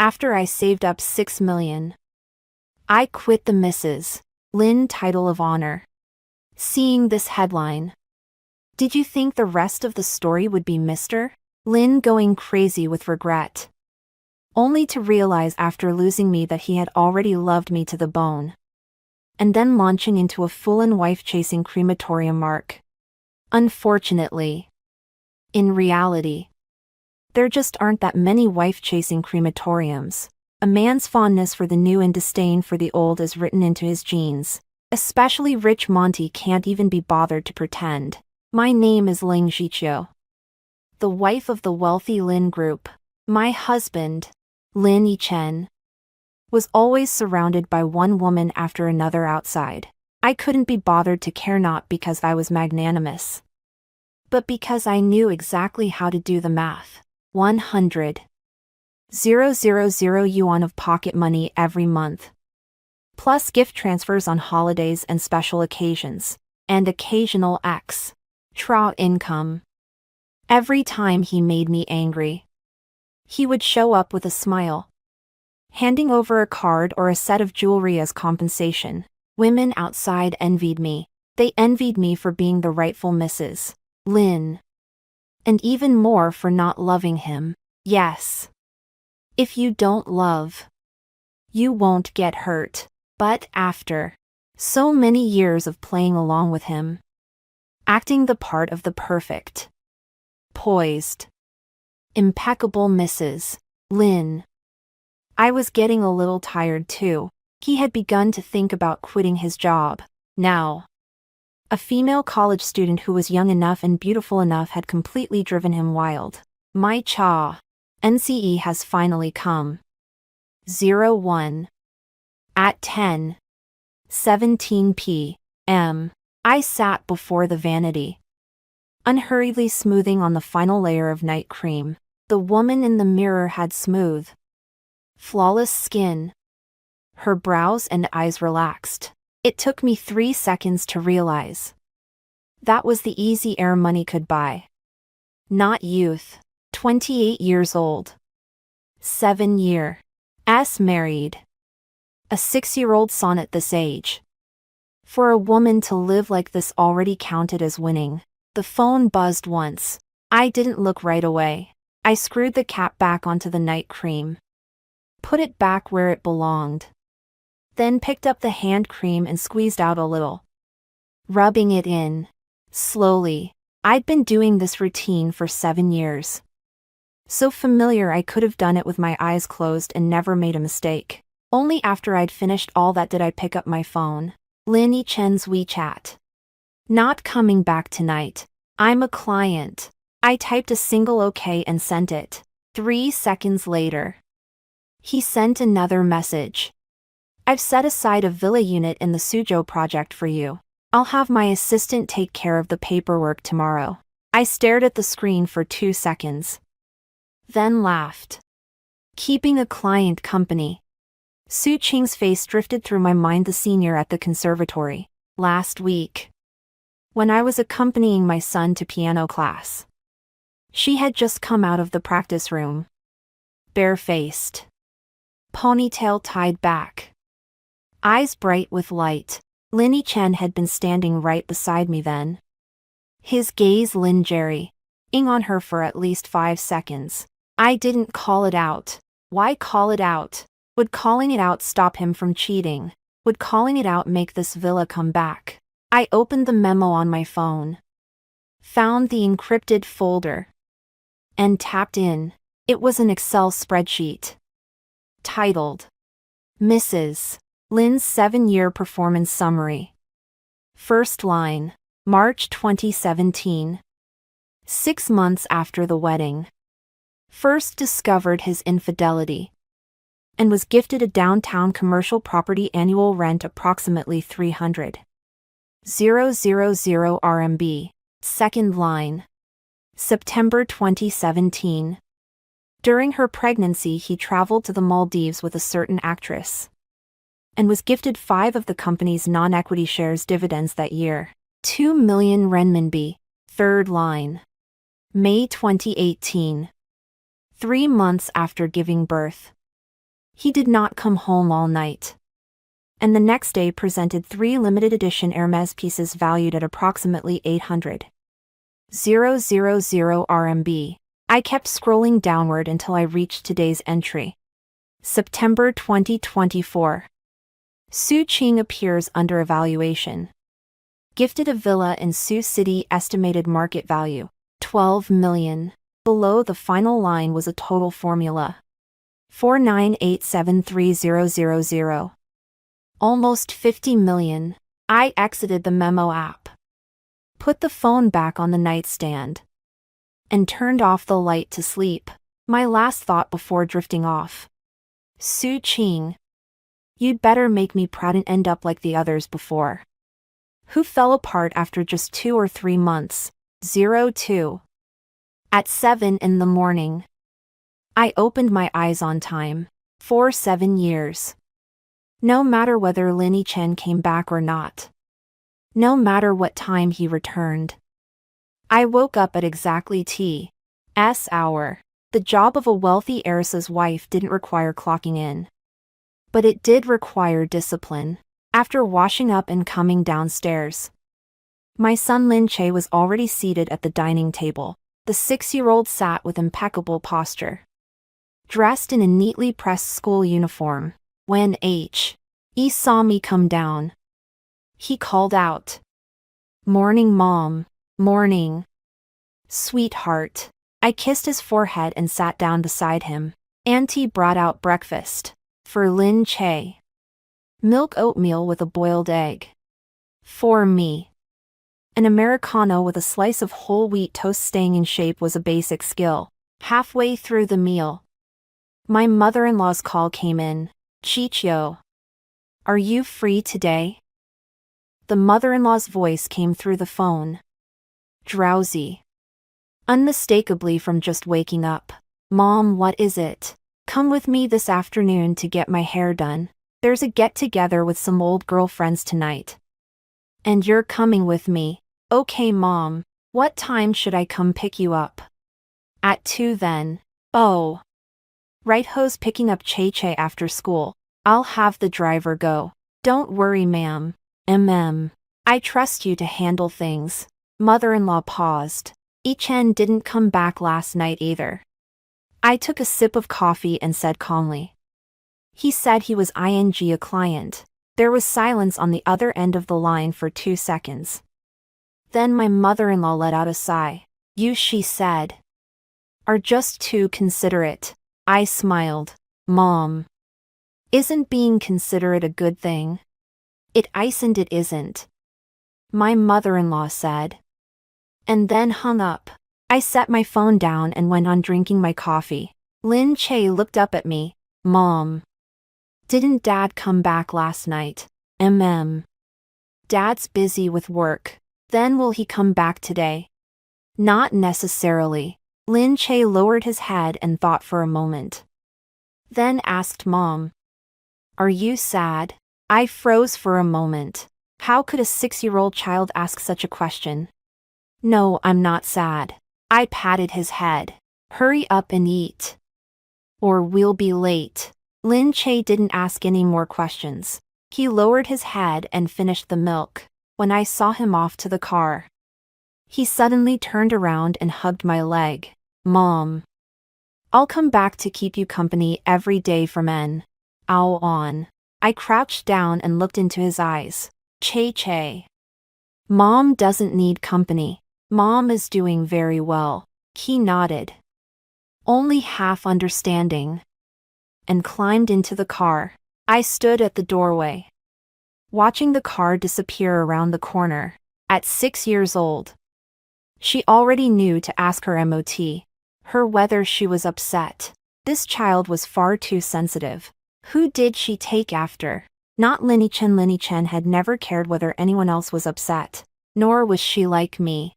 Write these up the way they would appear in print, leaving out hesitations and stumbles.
After I saved up 6 million. I quit the Mrs. Lin title of honor. Seeing this headline. Did you think the rest of the story would be Mr. Lin going crazy with regret? Only to realize after losing me that he had already loved me to the bone. And then launching into a full-on wife-chasing crematorium arc. Unfortunately. In reality. There just aren't that many wife-chasing crematoriums. A man's fondness for the new and disdain for the old is written into his genes. Especially Rich Monty can't even be bothered to pretend. My name is Ling Jiqiu. The wife of the wealthy Lin Group. My husband, Lin Yichen, was always surrounded by one woman after another outside. I couldn't be bothered to care, not because I was magnanimous, but because I knew exactly how to do the math. 100,000 yuan of pocket money every month, plus gift transfers on holidays and special occasions, and occasional extra income. Every time he made me angry, he would show up with a smile, handing over a card or a set of jewelry as compensation. Women outside envied me. They envied me for being the rightful Mrs. Lin. And even more for not loving him. Yes. If you don't love, you won't get hurt. But after so many years of playing along with him, acting the part of the perfect, poised, impeccable Mrs. Lin, I was getting a little tired too. He had begun to think about quitting his job. Now, a female college student who was young enough and beautiful enough had completely driven him wild. My cha. NCE has finally come. 01. At 10:17 p.m. I sat before the vanity, unhurriedly smoothing on the final layer of night cream. The woman in the mirror had smooth, flawless skin. Her brows and eyes relaxed. It took me 3 seconds to realize. That was the easy air money could buy. Not youth. 28 years old. 7 years married. A 6-year-old son at this age. For a woman to live like this already counted as winning. The phone buzzed once. I didn't look right away. I screwed the cap back onto the night cream. Put it back where it belonged. Then picked up the hand cream and squeezed out a little, rubbing it in, slowly. I'd been doing this routine for 7 years. So familiar I could have done it with my eyes closed and never made a mistake. Only after I'd finished all that did I pick up my phone. Lin Yichen's WeChat. Not coming back tonight. I'm a client. I typed a single OK and sent it. 3 seconds later, he sent another message. I've set aside a villa unit in the Suzhou project for you. I'll have my assistant take care of the paperwork tomorrow. I stared at the screen for 2 seconds. Then laughed. Keeping a client company. Su Qing's face drifted through my mind, the senior at the conservatory. Last week, when I was accompanying my son to piano class, she had just come out of the practice room. Barefaced. Ponytail tied back. Eyes bright with light. Lin Yichen had been standing right beside me then. His gaze lingering on her for at least 5 seconds. I didn't call it out. Why call it out? Would calling it out stop him from cheating? Would calling it out make this villa come back? I opened the memo on my phone, found the encrypted folder, and tapped in. It was an Excel spreadsheet. Titled, Mrs. Lin's 7-year performance summary. First line, March 2017. 6 months after the wedding. First discovered his infidelity. And was gifted a downtown commercial property, annual rent approximately 300,000 RMB. Second line, September 2017. During her pregnancy he traveled to the Maldives with a certain actress, and was gifted 5 of the company's non-equity shares dividends that year. 2 million renminbi. Third line, May 2018. 3 months after giving birth. He did not come home all night. And the next day presented 3 limited edition Hermes pieces valued at approximately 800,000 RMB. I kept scrolling downward until I reached today's entry. September 2024. Su Qing appears under evaluation. Gifted a villa in Sioux City, estimated market value, 12 million. Below the final line was a total formula. 4987300. Almost 50 million. I exited the memo app. Put the phone back on the nightstand. And turned off the light to sleep. My last thought before drifting off. Su Qing. You'd better make me proud and end up like the others before. Who fell apart after just 2 or 3 months. 02. At 7 in the morning. I opened my eyes on time. For 7 years. No matter whether Lin Chen came back or not. No matter what time he returned. I woke up at exactly T.S. hour. The job of a wealthy heiress's wife didn't require clocking in. But it did require discipline. After washing up and coming downstairs, my son Lin Che was already seated at the dining table. The 6-year-old sat with impeccable posture. Dressed in a neatly pressed school uniform. When He saw me come down, he called out, "Morning, Mom. Morning. Sweetheart." I kissed his forehead and sat down beside him. Auntie brought out breakfast. For Lin Che. Milk oatmeal with a boiled egg. For me. An Americano with a slice of whole wheat toast. Staying in shape was a basic skill. Halfway through the meal, my mother-in-law's call came in. "Chicho. Are you free today?" The mother-in-law's voice came through the phone. Drowsy. Unmistakably from just waking up. "Mom, what is it? Come with me this afternoon to get my hair done. There's a get-together with some old girlfriends tonight. And you're coming with me." "Okay, Mom. What time should I come pick you up?" "At 2 then." "Oh. Right, ho's picking up Che Che after school. I'll have the driver go." "Don't worry, ma'am. I trust you to handle things." Mother-in-law paused. Chen didn't come back last night either. I took a sip of coffee and said calmly. He said he was a client. There was silence on the other end of the line for 2 seconds. Then my mother-in-law let out a sigh. "You," she said, "are just too considerate." I smiled. "Mom, isn't being considerate a good thing?" "It isn't," my mother-in-law said. And then hung up. I set my phone down and went on drinking my coffee. Lin Che looked up at me. "Mom, didn't Dad come back last night?" "Dad's busy with work." "Then will he come back today?" "Not necessarily." Lin Che lowered his head and thought for a moment. Then asked Mom, "Are you sad?" I froze for a moment. How could a 6-year-old child ask such a question? "No, I'm not sad." I patted his head. "Hurry up and eat, or we'll be late." Lin Che didn't ask any more questions. He lowered his head and finished the milk. When I saw him off to the car, he suddenly turned around and hugged my leg. "Mom, I'll come back to keep you company every day from N. Now on." I crouched down and looked into his eyes. Che Che. "Mom doesn't need company. Mom is doing very well." He nodded, only half understanding, and climbed into the car. I stood at the doorway, watching the car disappear around the corner. At 6 years old, she already knew to ask her MOT, her whether she was upset. This child was far too sensitive. Who did she take after? Not Lin Chen. Lin Chen had never cared whether anyone else was upset, nor was she like me.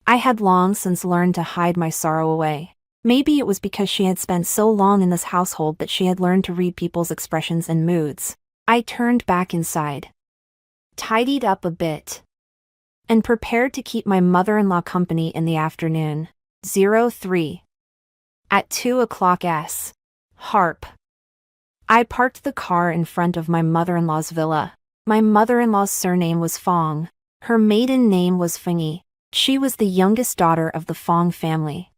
I had long since learned to hide my sorrow away. Maybe it was because she had spent so long in this household that she had learned to read people's expressions and moods. I turned back inside, tidied up a bit, and prepared to keep my mother-in-law company in the afternoon. 03. At 2 o'clock s. Harp. I parked the car in front of my mother-in-law's villa. My mother-in-law's surname was Fong. Her maiden name was Fengyi. She was the youngest daughter of the Fong family.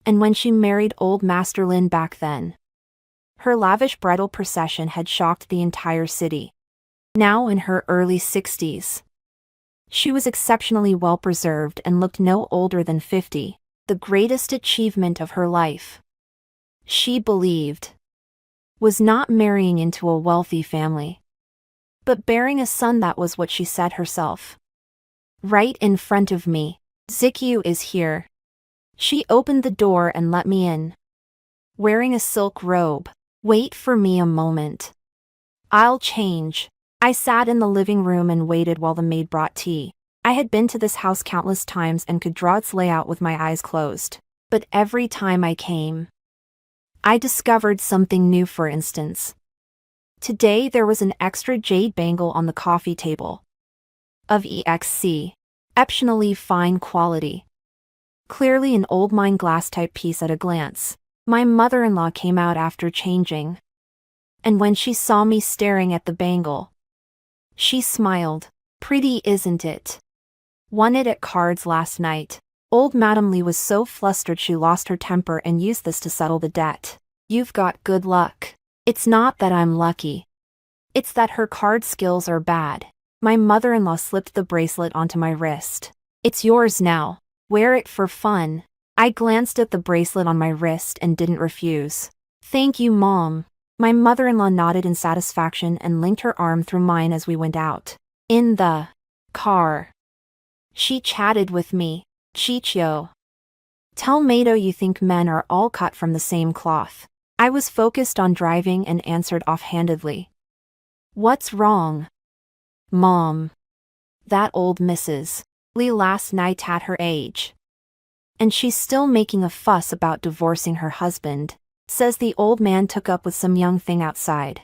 And when she married old Master Lin back then, her lavish bridal procession had shocked the entire city. Now in her early 60s, she was exceptionally well preserved and looked no older than 50, the greatest achievement of her life. She believed was not marrying into a wealthy family, but bearing a son. That was what she said herself. Right in front of me, Zikyu is here. She opened the door and let me in. Wearing a silk robe. Wait for me a moment. I'll change. I sat in the living room and waited while the maid brought tea. I had been to this house countless times and could draw its layout with my eyes closed. But every time I came, I discovered something new. For instance, today there was an extra jade bangle on the coffee table. Of exceptionally fine quality. Clearly an old mine glass type piece at a glance. My mother-in-law came out after changing. And when she saw me staring at the bangle, she smiled. Pretty, isn't it? Won it at cards last night. Old Madame Li was so flustered she lost her temper and used this to settle the debt. You've got good luck. It's not that I'm lucky. It's that her card skills are bad. My mother-in-law slipped the bracelet onto my wrist. It's yours now. Wear it for fun. I glanced at the bracelet on my wrist and didn't refuse. Thank you, Mom. My mother-in-law nodded in satisfaction and linked her arm through mine as we went out. In the car, she chatted with me. Chichio. Tell Mato you think men are all cut from the same cloth. I was focused on driving and answered offhandedly. What's wrong? Mom. That old Mrs. Li last night at her age. And she's still making a fuss about divorcing her husband. Says the old man took up with some young thing outside.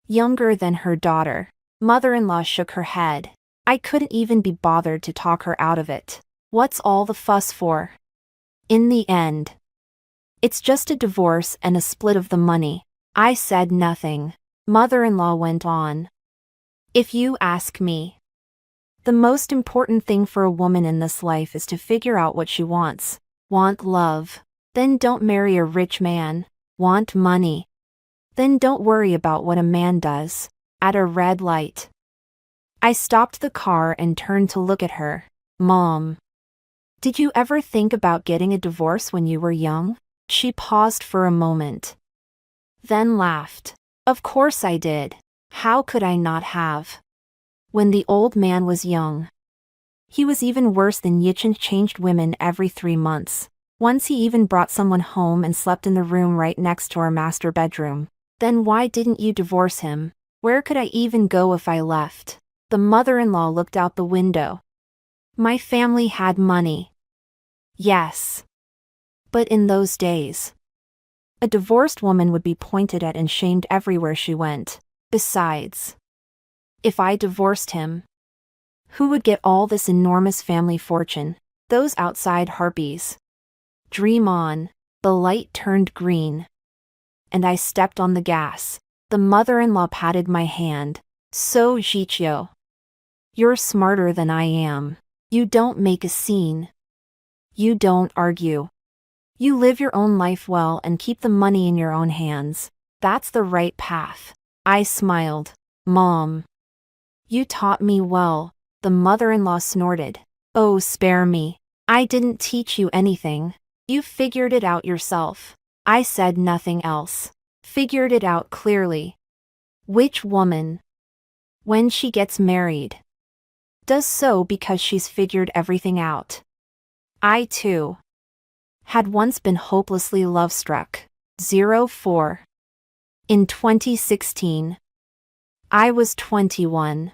Younger than her daughter. Mother-in-law shook her head. I couldn't even be bothered to talk her out of it. What's all the fuss for? In the end, it's just a divorce and a split of the money. I said nothing. Mother-in-law went on. If you ask me, the most important thing for a woman in this life is to figure out what she wants. Want love? Then don't marry a rich man. Want money? Then don't worry about what a man does. At a red light, I stopped the car and turned to look at her. Mom, did you ever think about getting a divorce when you were young? She paused for a moment, then laughed. Of course I did. How could I not have? When the old man was young, he was even worse than Yichin, changed women every 3 months. Once he even brought someone home and slept in the room right next to our master bedroom. Then why didn't you divorce him? Where could I even go if I left? The mother-in-law looked out the window. My family had money. Yes. But in those days, a divorced woman would be pointed at and shamed everywhere she went. Besides, if I divorced him, who would get all this enormous family fortune? Those outside harpies. Dream on. The light turned green, and I stepped on the gas. The mother-in-law patted my hand. So, Chichio, you're smarter than I am. You don't make a scene. You don't argue. You live your own life well and keep the money in your own hands. That's the right path. I smiled. Mom, you taught me well. The mother-in-law snorted. Oh, spare me. I didn't teach you anything. You figured it out yourself. I said nothing else. Figured it out clearly. Which woman, when she gets married, does so because she's figured everything out? I too had once been hopelessly love-struck. 04. In 2016, I was 21.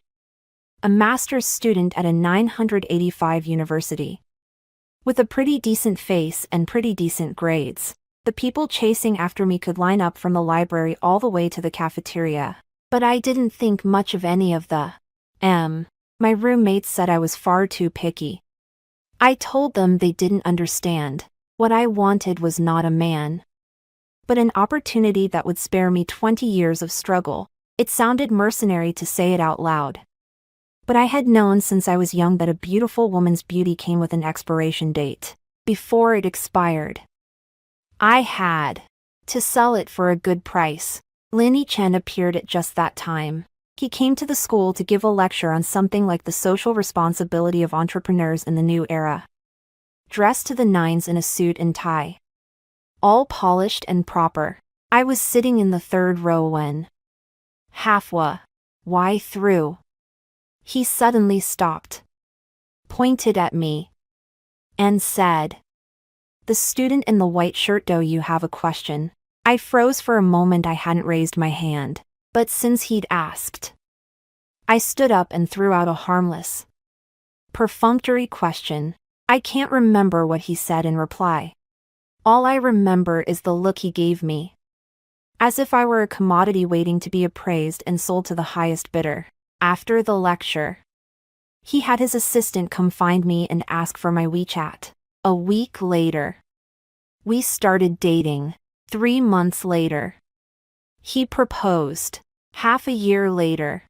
A master's student at a 985 university. With a pretty decent face and pretty decent grades. The people chasing after me could line up from the library all the way to the cafeteria. But I didn't think much of any of the My roommates said I was far too picky. I told them they didn't understand. What I wanted was not a man, but an opportunity that would spare me 20 years of struggle. It sounded mercenary to say it out loud. But I had known since I was young that a beautiful woman's beauty came with an expiration date. Before it expired, I had to sell it for a good price. Lin Yichen appeared at just that time. He came to the school to give a lecture on something like the social responsibility of entrepreneurs in the new era. Dressed to the nines in a suit and tie, all polished and proper, I was sitting in the third row when, halfway through, he suddenly stopped, pointed at me, and said, "The student in the white shirt, do you have a question?" I froze for a moment. I hadn't raised my hand, but since he'd asked, I stood up and threw out a harmless, perfunctory question. I can't remember what he said in reply. All I remember is the look he gave me, as if I were a commodity waiting to be appraised and sold to the highest bidder. After the lecture, he had his assistant come find me and ask for my WeChat. A week later, we started dating. 3 months later, he proposed. Half a year later,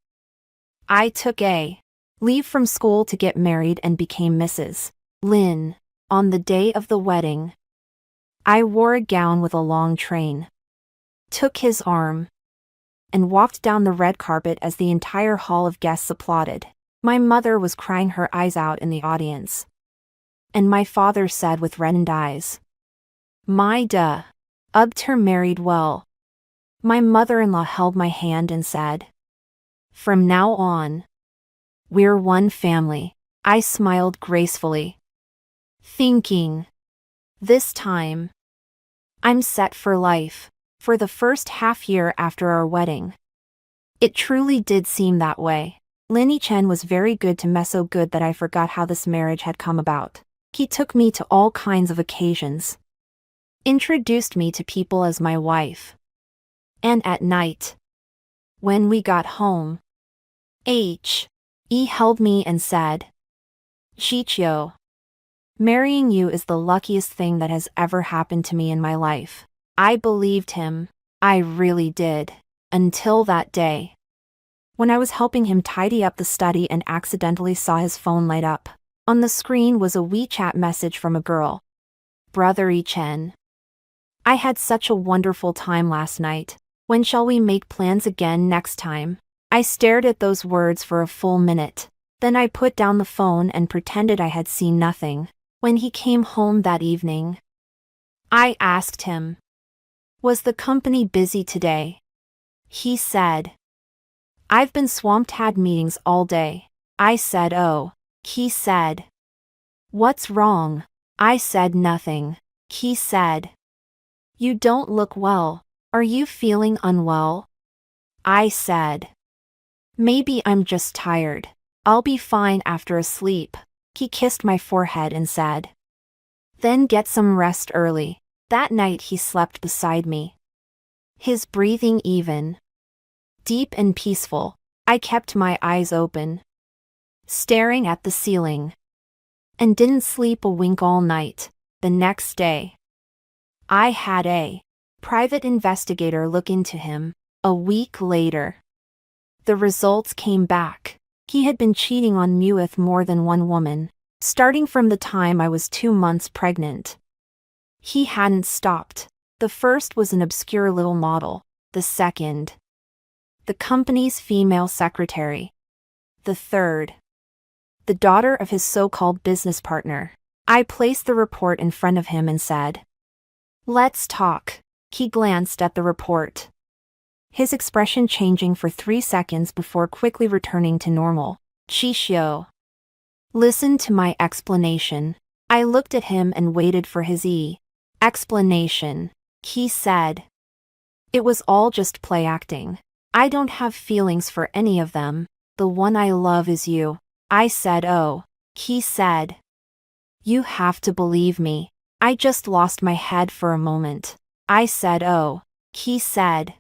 I took a leave from school to get married and became Mrs. Lin. On the day of the wedding, I wore a gown with a long train, took his arm, and walked down the red carpet as the entire hall of guests applauded. My mother was crying her eyes out in the audience, and my father said with reddened eyes, "My Ubter married well." My mother-in-law held my hand and said, "From now on, we're one family." I smiled gracefully, thinking, this time, I'm set for life. For the first half year after our wedding, it truly did seem that way. Lin Yichen was very good to me, so good that I forgot how this marriage had come about. He took me to all kinds of occasions, introduced me to people as my wife, and at night, when we got home, he held me and said, "Chicho, marrying you is the luckiest thing that has ever happened to me in my life." I believed him. I really did. Until that day, when I was helping him tidy up the study and accidentally saw his phone light up. On the screen was a WeChat message from a girl. "Brother Yichen, I had such a wonderful time last night. When shall we make plans again next time?" I stared at those words for a full minute. Then I put down the phone and pretended I had seen nothing. When he came home that evening, I asked him, "Was the company busy today?" He said, "I've been swamped, had meetings all day." I said, "Oh." He said, "What's wrong?" I said, "Nothing." He said, "You don't look well. Are you feeling unwell?" I said, "Maybe I'm just tired. I'll be fine after a sleep." He kissed my forehead and said, "Then get some rest early." That night he slept beside me, his breathing even, deep and peaceful. I kept my eyes open, staring at the ceiling, and didn't sleep a wink all night. The next day, I had a private investigator look into him. A week later, the results came back. He had been cheating on me with more than one woman, starting from the time I was 2 months pregnant. He hadn't stopped. The first was an obscure little model. The second, the company's female secretary. The third, the daughter of his so-called business partner. I placed the report in front of him and said, "Let's talk." He glanced at the report, his expression changing for 3 seconds before quickly returning to normal. "Chicho, listen to my explanation." I looked at him and waited for his explanation. He said, "It was all just play acting. I don't have feelings for any of them. The one I love is you." I said, "Oh." He said, "You have to believe me." I just lost my head for a moment. I said, "Oh." He said,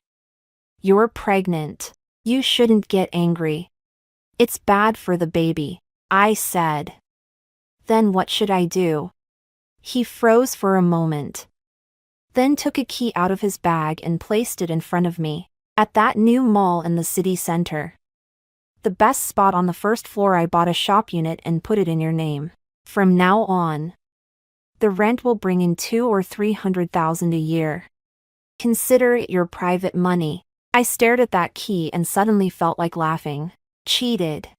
"You're pregnant. You shouldn't get angry. It's bad for the baby." I said, "Then what should I do?" He froze for a moment, then took a key out of his bag and placed it in front of me, at that new mall in the city center. The best spot on the first floor. I bought a shop unit and put it in your name. From now on, the rent will bring in 200,000 or 300,000 a year. Consider it your private money. I stared at that key and suddenly felt like laughing. Cheated.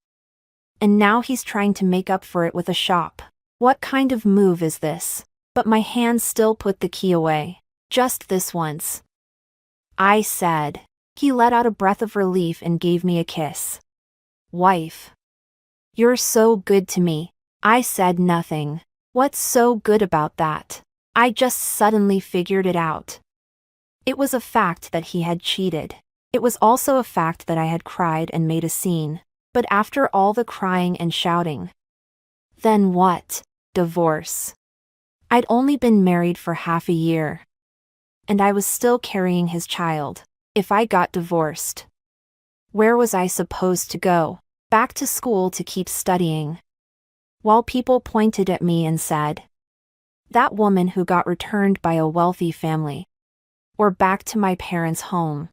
And now he's trying to make up for it with a shop. What kind of move is this? But my hand still put the key away. Just this once, I said. He let out a breath of relief and gave me a kiss. Wife. You're so good to me. I said nothing. What's so good about that? I just suddenly figured it out. It was a fact that he had cheated. It was also a fact that I had cried and made a scene. But after all the crying and shouting, then what? Divorce. I'd only been married for half a year. And I was still carrying his child. If I got divorced, where was I supposed to go? Back to school to keep studying. While people pointed at me and said, that woman who got returned by a wealthy family. Or back to my parents' home.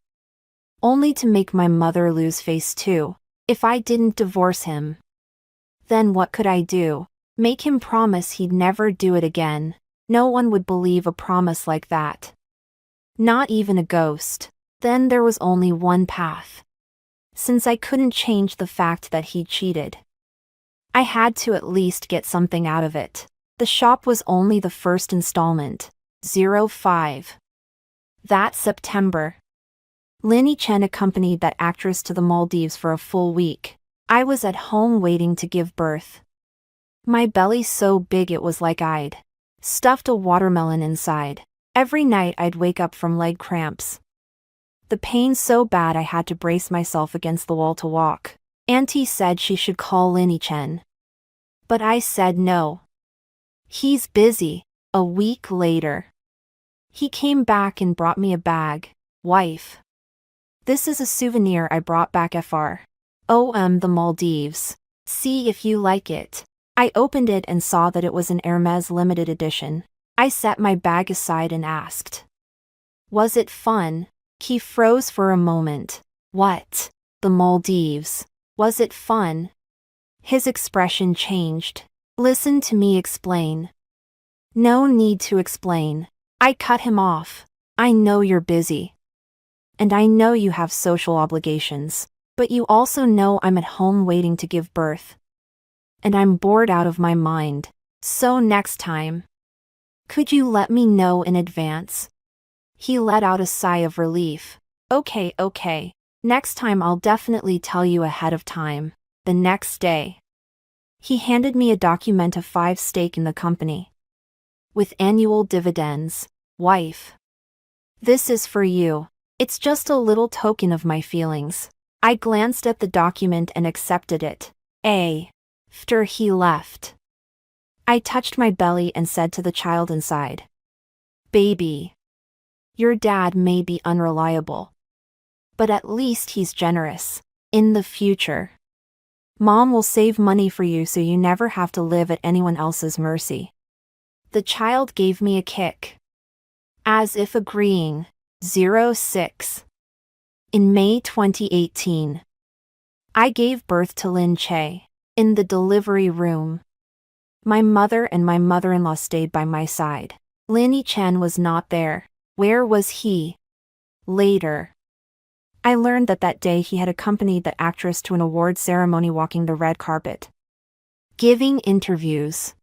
Only to make my mother lose face too. If I didn't divorce him, then what could I do? Make him promise he'd never do it again. No one would believe a promise like that. Not even a ghost. Then there was only one path. Since I couldn't change the fact that he cheated, I had to at least get something out of it. The shop was only the first installment. 05. That September, Lin Chen accompanied that actress to the Maldives for a full week. I was at home waiting to give birth. My belly so big it was like I'd stuffed a watermelon inside. Every night I'd wake up from leg cramps. The pain so bad I had to brace myself against the wall to walk. Auntie said she should call Lin Chen. But I said no. He's busy. A week later, he came back and brought me a bag. Wife. This is a souvenir I brought back from the Maldives. See if you like it. I opened it and saw that it was an Hermes limited edition. I set my bag aside and asked, was it fun? He froze for a moment. What? The Maldives. Was it fun? His expression changed. Listen to me explain. No need to explain. I cut him off. I know you're busy. And I know you have social obligations. But you also know I'm at home waiting to give birth. And I'm bored out of my mind. So next time, could you let me know in advance? He let out a sigh of relief. Okay. Next time I'll definitely tell you ahead of time. The next day, he handed me a document of 5 stake in the company. With annual dividends. Wife. This is for you. It's just a little token of my feelings. I glanced at the document and accepted it. After he left, I touched my belly and said to the child inside, baby, your dad may be unreliable, but at least he's generous. In the future, Mom will save money for you so you never have to live at anyone else's mercy. The child gave me a kick, as if agreeing. 06. In May 2018, I gave birth to Lin Chen. In the delivery room, my mother and my mother-in-law stayed by my side. Lin Chen was not there. Where was he? Later, I learned that day he had accompanied the actress to an award ceremony, walking the red carpet, giving interviews,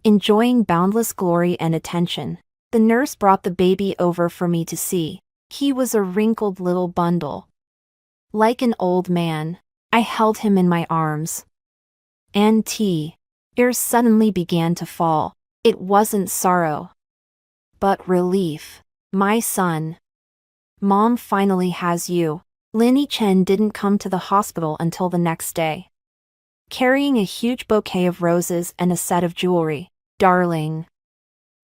enjoying boundless glory and attention. The nurse brought the baby over for me to see. He was a wrinkled little bundle. Like an old man, I held him in my arms. And tears suddenly began to fall. It wasn't sorrow, but relief. My son. Mom finally has you. Lin Chen didn't come to the hospital until the next day, carrying a huge bouquet of roses and a set of jewelry. Darling,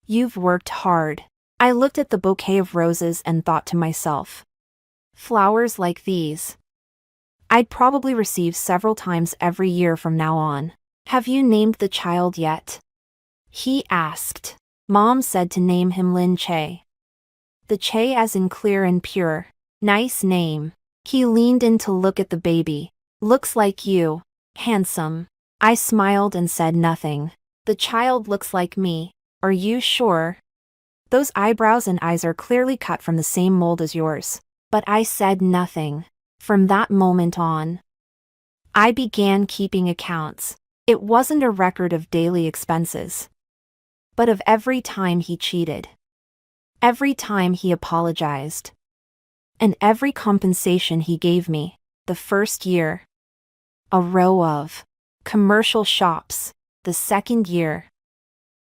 you've worked hard. I looked at the bouquet of roses and thought to myself, flowers like these, I'd probably receive several times every year from now on. Have you named the child yet? He asked. Mom said to name him Lin Chen. The Che as in clear and pure. Nice name. He leaned in to look at the baby. Looks like you. Handsome. I smiled and said nothing. The child looks like me. Are you sure? Those eyebrows and eyes are clearly cut from the same mold as yours. But I said nothing. From that moment on, I began keeping accounts. It wasn't a record of daily expenses, but of every time he cheated, every time he apologized, and every compensation he gave me. The first year, a row of commercial shops. The second year,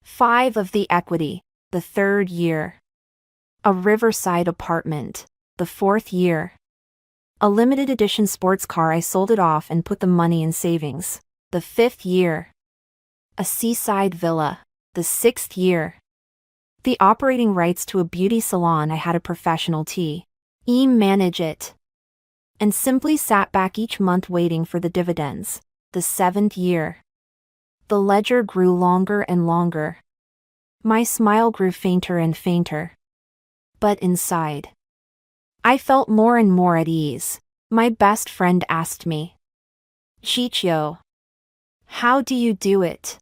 5 of the equity. The third year, a riverside apartment. The fourth year, a limited edition sports car. I sold it off and put the money in savings. The fifth year, a seaside villa. The sixth year, the operating rights to a beauty salon. I had a professional team manage it, and simply sat back each month waiting for the dividends. The seventh year, the ledger grew longer and longer. My smile grew fainter and fainter. But inside, I felt more and more at ease. My best friend asked me, Chicho, how do you do it?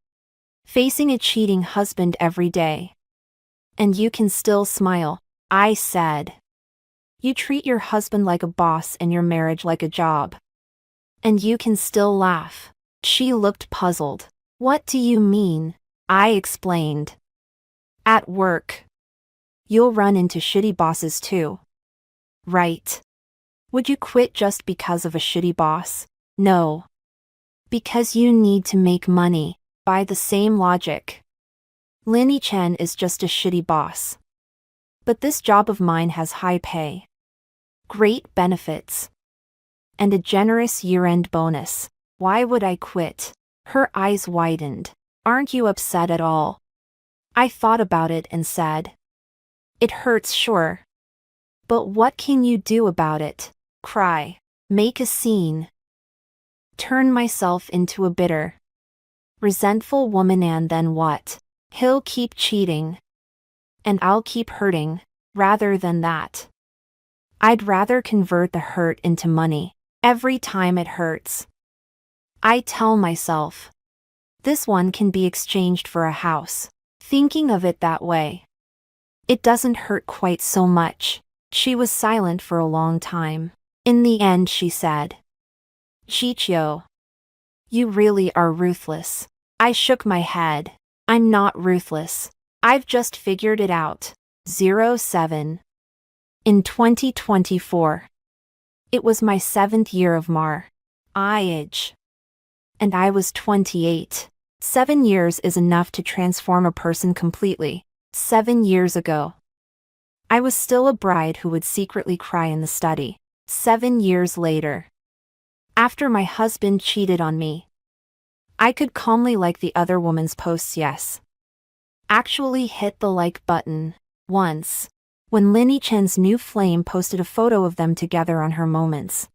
Facing a cheating husband every day. And you can still smile. I said, you treat your husband like a boss and your marriage like a job. And you can still laugh. She looked puzzled. What do you mean? I explained. At work, you'll run into shitty bosses too. Right. Would you quit just because of a shitty boss? No. Because you need to make money. By the same logic, Linny Chen is just a shitty boss. But this job of mine has high pay, great benefits, and a generous year-end bonus. Why would I quit? Her eyes widened. Aren't you upset at all? I thought about it and said, it hurts, sure. But what can you do about it? Cry, make a scene, turn myself into a bitter, resentful woman, and then what? He'll keep cheating, and I'll keep hurting. Rather than that, I'd rather convert the hurt into money. Every time it hurts, I tell myself, this one can be exchanged for a house. Thinking of it that way, it doesn't hurt quite so much. She was silent for a long time. In the end she said, Chicho, you really are ruthless. I shook my head. I'm not ruthless. I've just figured it out. 07. In 2024. It was my 7th year of marriage. And I was 28. 7 years is enough to transform a person completely. 7 years ago, I was still a bride who would secretly cry in the study. 7 years later, after my husband cheated on me, I could calmly like the other woman's posts. Yes. Actually hit the like button. Once, when Linny Chen's new flame posted a photo of them together on her moments,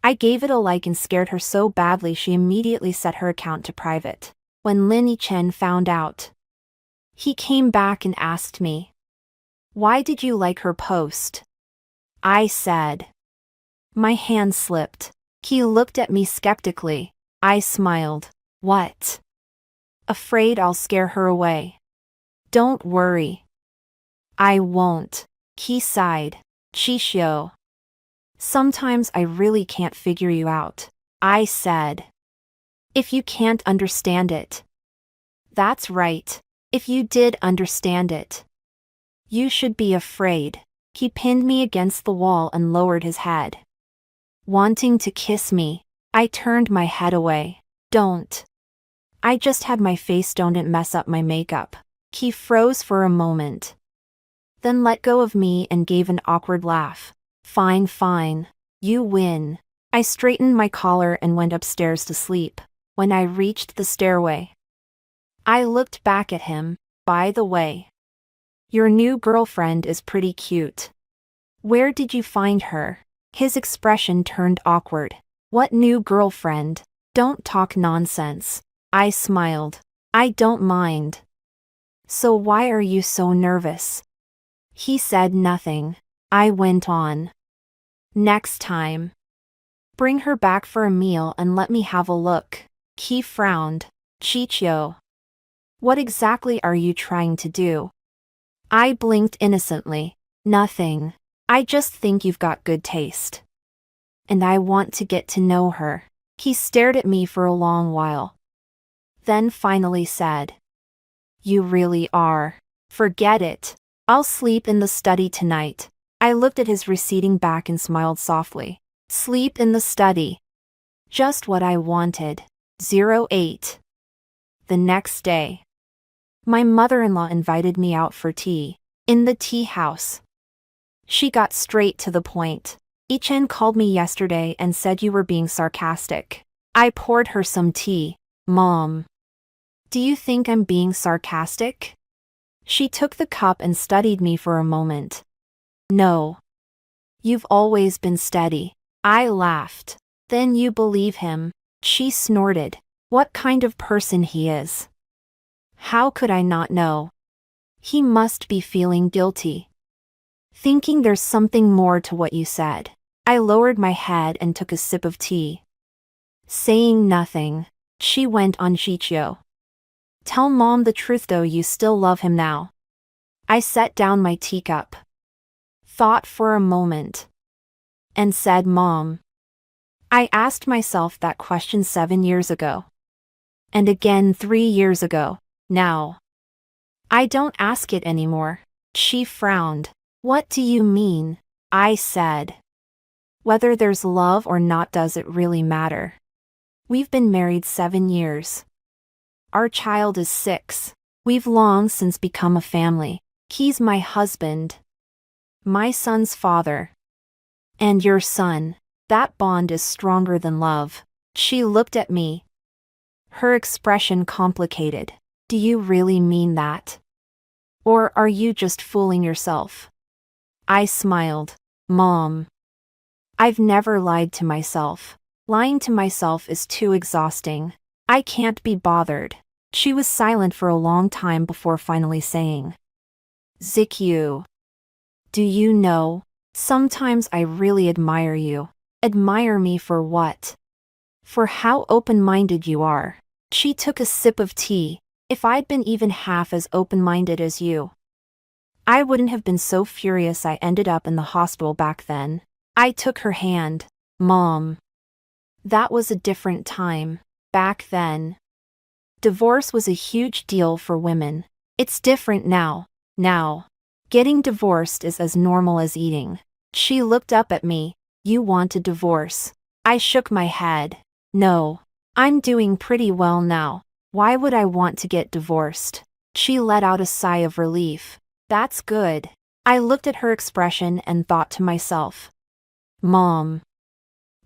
I gave it a like and scared her so badly she immediately set her account to private. When Linny Chen found out, he came back and asked me, why did you like her post? I said. My hand slipped. He looked at me skeptically. I smiled. What? Afraid I'll scare her away. Don't worry. I won't. He sighed. Chicho, sometimes I really can't figure you out. I said. If you can't understand it. That's right. If you did understand it, you should be afraid. He pinned me against the wall and lowered his head, wanting to kiss me. I turned my head away. Don't. I just had my face. Don't mess up my makeup. He froze for a moment, then let go of me and gave an awkward laugh. Fine, fine. You win. I straightened my collar and went upstairs to sleep. When I reached the stairway, I looked back at him. By the way, your new girlfriend is pretty cute. Where did you find her? His expression turned awkward. What new girlfriend? Don't talk nonsense. I smiled. I don't mind. So why are you so nervous? He said nothing. I went on. Next time, bring her back for a meal and let me have a look. He frowned. Chicho. What exactly are you trying to do? I blinked innocently. Nothing. I just think you've got good taste. And I want to get to know her. He stared at me for a long while. Then finally said, You really are. Forget it. I'll sleep in the study tonight. I looked at his receding back and smiled softly. Sleep in the study. Just what I wanted. 08. The next day, my mother-in-law invited me out for tea. In the tea house. She got straight to the point. Ichen called me yesterday and said you were being sarcastic. I poured her some tea. Mom. Do you think I'm being sarcastic? She took the cup and studied me for a moment. No. You've always been steady. I laughed. Then you believe him. She snorted. What kind of person he is? How could I not know? He must be feeling guilty. Thinking there's something more to what you said. I lowered my head and took a sip of tea. Saying nothing, she went on. Chicho. Tell Mom the truth though, you still love him now. I set down my teacup. Thought for a moment. And said, Mom. I asked myself that question 7 years ago. And again 3 years ago. Now. I don't ask it anymore. She frowned. What do you mean? I said. Whether there's love or not, does it really matter? We've been married 7 years. Our child is 6. We've long since become a family. He's my husband. My son's father. And your son. That bond is stronger than love. She looked at me. Her expression complicated. Do you really mean that? Or are you just fooling yourself? I smiled. Mom. I've never lied to myself. Lying to myself is too exhausting. I can't be bothered. She was silent for a long time before finally saying, Zikyu. Do you know, sometimes I really admire you. Admire me for what? For how open-minded you are. She took a sip of tea. If I'd been even half as open-minded as you, I wouldn't have been so furious I ended up in the hospital back then. I took her hand. Mom. That was a different time. Back then. Divorce was a huge deal for women. It's different now. Now. Getting divorced is as normal as eating. She looked up at me. You want a divorce? I shook my head. No. I'm doing pretty well now. Why would I want to get divorced? She let out a sigh of relief. That's good. I looked at her expression and thought to myself. Mom.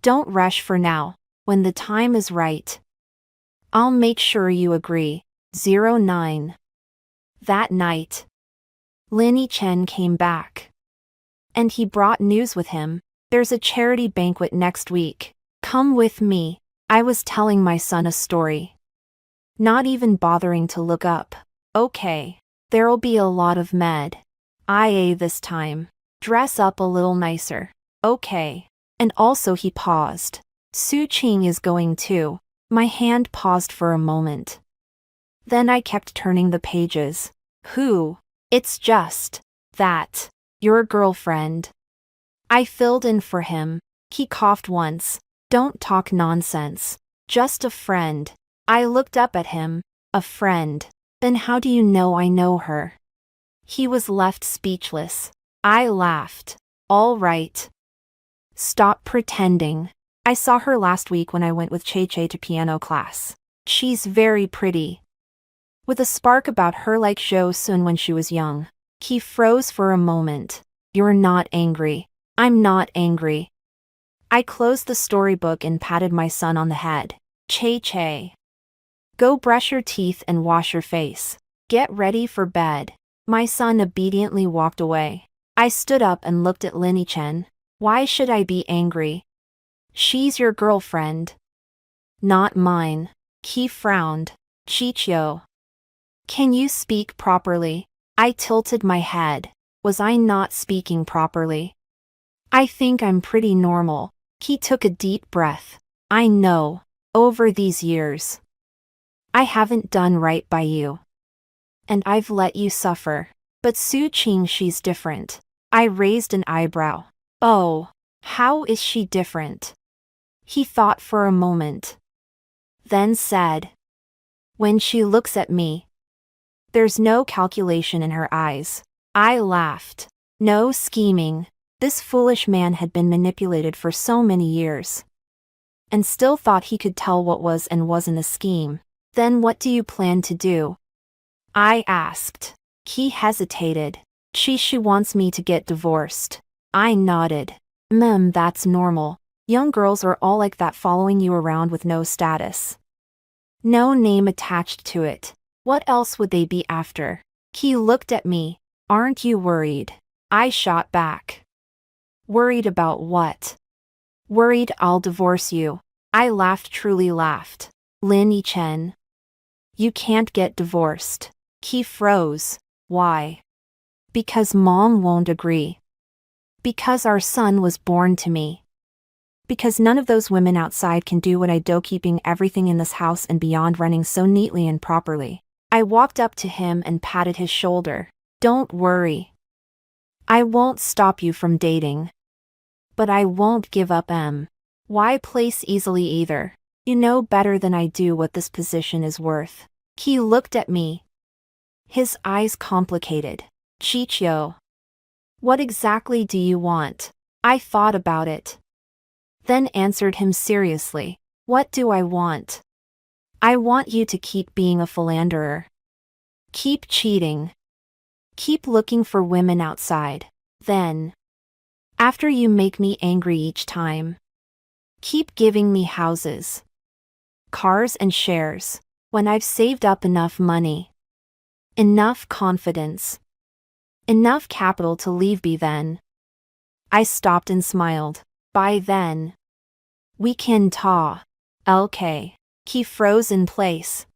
Don't rush for now. When the time is right. I'll make sure you agree. 09. That night. Lin Yichen came back. And he brought news with him. There's a charity banquet next week. Come with me. I was telling my son a story. Not even bothering to look up. Okay. There'll be a lot of IA this time. Dress up a little nicer. Okay. And also he paused. Su Qing is going too. My hand paused for a moment. Then I kept turning the pages. Who? It's just that. Your girlfriend. I filled in for him. He coughed once. Don't talk nonsense. Just a friend. I looked up at him. A friend. Then how do you know I know her? He was left speechless. I laughed. All right. Stop pretending. I saw her last week when I went with Che Che to piano class. She's very pretty. With a spark about her like Zhou Sun when she was young. He froze for a moment. You're not angry. I'm not angry. I closed the storybook and patted my son on the head. Che Che. Go brush your teeth and wash your face. Get ready for bed. My son obediently walked away. I stood up and looked at Lin Yichen. Why should I be angry? She's your girlfriend. Not mine. He frowned. Chicho. Can you speak properly? I tilted my head. Was I not speaking properly? I think I'm pretty normal. He took a deep breath. I know. Over these years, I haven't done right by you. And I've let you suffer. But Su Qing, she's different. I raised an eyebrow. Oh, how is she different? He thought for a moment. Then said, when she looks at me, there's no calculation in her eyes. I laughed. No scheming. This foolish man had been manipulated for so many years. And still thought he could tell what was and wasn't a scheme. Then what do you plan to do? I asked. He hesitated. She wants me to get divorced. I nodded. That's normal. Young girls are all like that, following you around with no status. No name attached to it. What else would they be after? He looked at me. Aren't you worried? I shot back. Worried about what? Worried I'll divorce you. I laughed, truly laughed. Lin Yichen. You can't get divorced. He froze. Why? Because Mom won't agree. Because our son was born to me. Because none of those women outside can do what I do, keeping everything in this house and beyond running so neatly and properly. I walked up to him and patted his shoulder. Don't worry. I won't stop you from dating. But I won't give up Why place easily either. You know better than I do what this position is worth. He looked at me. His eyes complicated. Chichio. What exactly do you want? I thought about it. Then answered him seriously. What do I want? I want you to keep being a philanderer. Keep cheating. Keep looking for women outside. Then, after you make me angry each time, keep giving me houses, cars and shares. When I've saved up enough money, enough confidence, enough capital to leave me, then. I stopped and smiled. By then, we can talk. LK. He froze in place.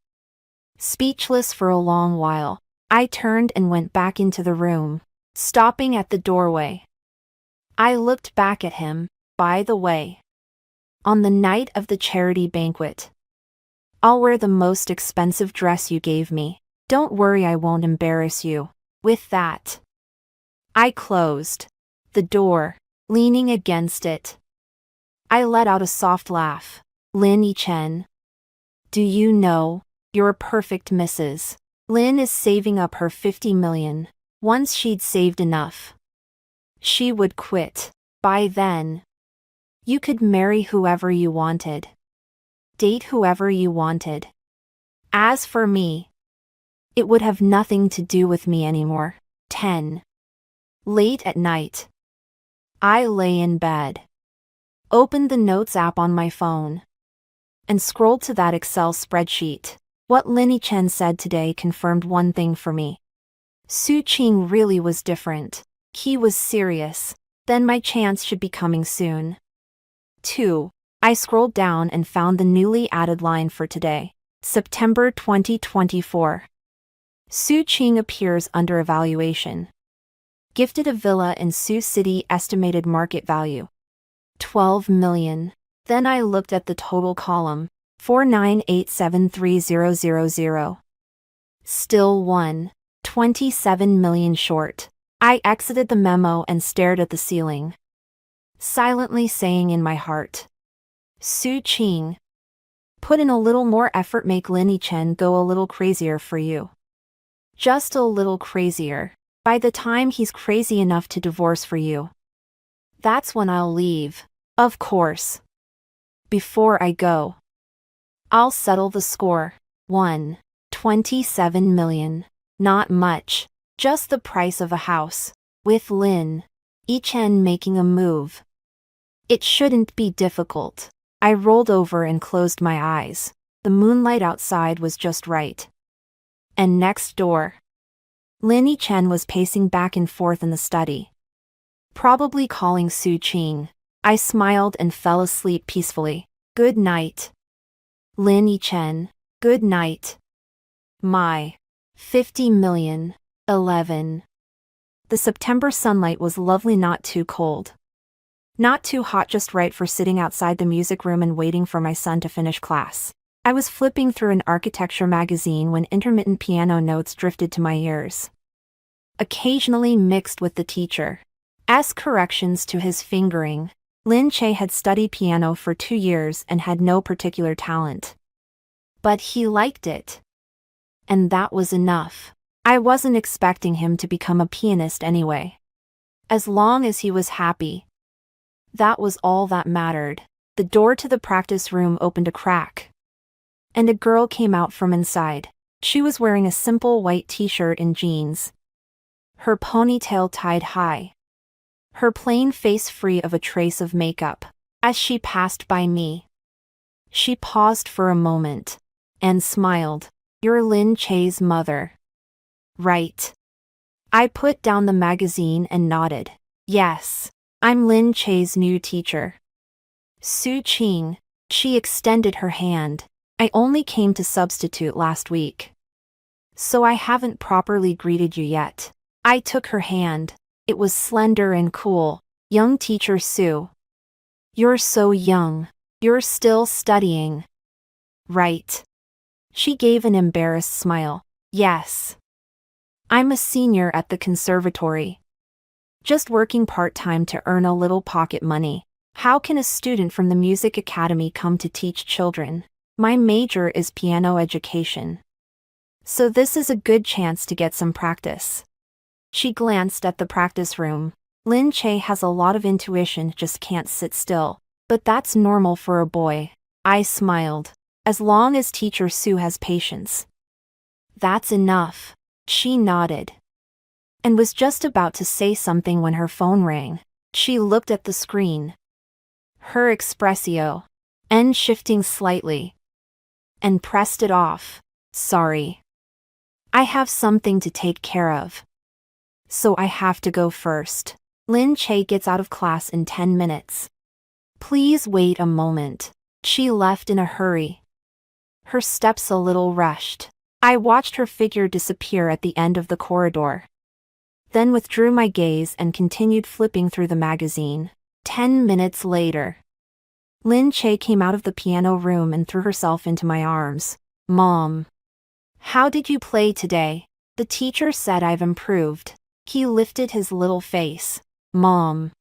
Speechless for a long while. I turned and went back into the room, stopping at the doorway. I looked back at him. By the way, on the night of the charity banquet, I'll wear the most expensive dress you gave me. Don't worry, I won't embarrass you. With that, I closed the door, leaning against it. I let out a soft laugh. Lin Yichen. Do you know, you're a perfect missus. Lin is saving up her 50 million. Once she'd saved enough, she would quit. By then, you could marry whoever you wanted. Date whoever you wanted. As for me, it would have nothing to do with me anymore. 10. Late at night, I lay in bed, opened the Notes app on my phone, and scrolled to that Excel spreadsheet. What Lin Yichen said today confirmed one thing for me. Su Qing really was different. He was serious. Then my chance should be coming soon. 2. I scrolled down and found the newly added line for today, September 2024. Su Qing appears under evaluation. Gifted a villa in Sioux City, estimated market value 12 million. Then I looked at the total column, 4987300. Still 27 million short. I exited the memo and stared at the ceiling, silently saying in my heart, Su Qing, put in a little more effort, make Lin Yichen go a little crazier for you. Just a little crazier. By the time he's crazy enough to divorce for you, that's when I'll leave. Of course. Before I go, I'll settle the score. 27 million. Not much. Just the price of a house. With Lin Yichen making a move, it shouldn't be difficult. I rolled over and closed my eyes. The moonlight outside was just right. And next door, Lin Yichen was pacing back and forth in the study, probably calling Su Qing. I smiled and fell asleep peacefully. Good night, Lin Yichen. Good night. My 50 million. 11. The September sunlight was lovely, not too cold. Not too hot, just right for sitting outside the music room and waiting for my son to finish class. I was flipping through an architecture magazine when intermittent piano notes drifted to my ears, occasionally mixed with the teacher's corrections to his fingering. Lin Che had studied piano for 2 years and had no particular talent. But he liked it. And that was enough. I wasn't expecting him to become a pianist anyway. As long as he was happy, that was all that mattered. The door to the practice room opened a crack, and a girl came out from inside. She was wearing a simple white t-shirt and jeans, her ponytail tied high, her plain face free of a trace of makeup. As she passed by me, she paused for a moment and smiled. "You're Lin Che's mother, right?" I put down the magazine and nodded. "Yes, I'm Lin Che's new teacher, Su Qing." She extended her hand. "I only came to substitute last week, so I haven't properly greeted you yet." I took her hand. It was slender and cool. "Young teacher Su. You're so young. You're still studying, right?" She gave an embarrassed smile. "Yes. I'm a senior at the conservatory. Just working part-time to earn a little pocket money. How can a student from the music academy come to teach children? My major is piano education, so this is a good chance to get some practice." She glanced at the practice room. "Lin Che has a lot of intuition, just can't sit still. But that's normal for a boy." I smiled. "As long as teacher Su has patience, that's enough." She nodded and was just about to say something when her phone rang. She looked at the screen, her expressio shifting slightly, and pressed it off. "Sorry. I have something to take care of, so I have to go first. Lin Che gets out of class in 10 minutes. Please wait a moment." She left in a hurry, her steps a little rushed. I watched her figure disappear at the end of the corridor, then withdrew my gaze and continued flipping through the magazine. 10 minutes later, Lin Che came out of the piano room and threw herself into my arms. "Mom, how did you play today?" "The teacher said I've improved." He lifted his little face. "Mom,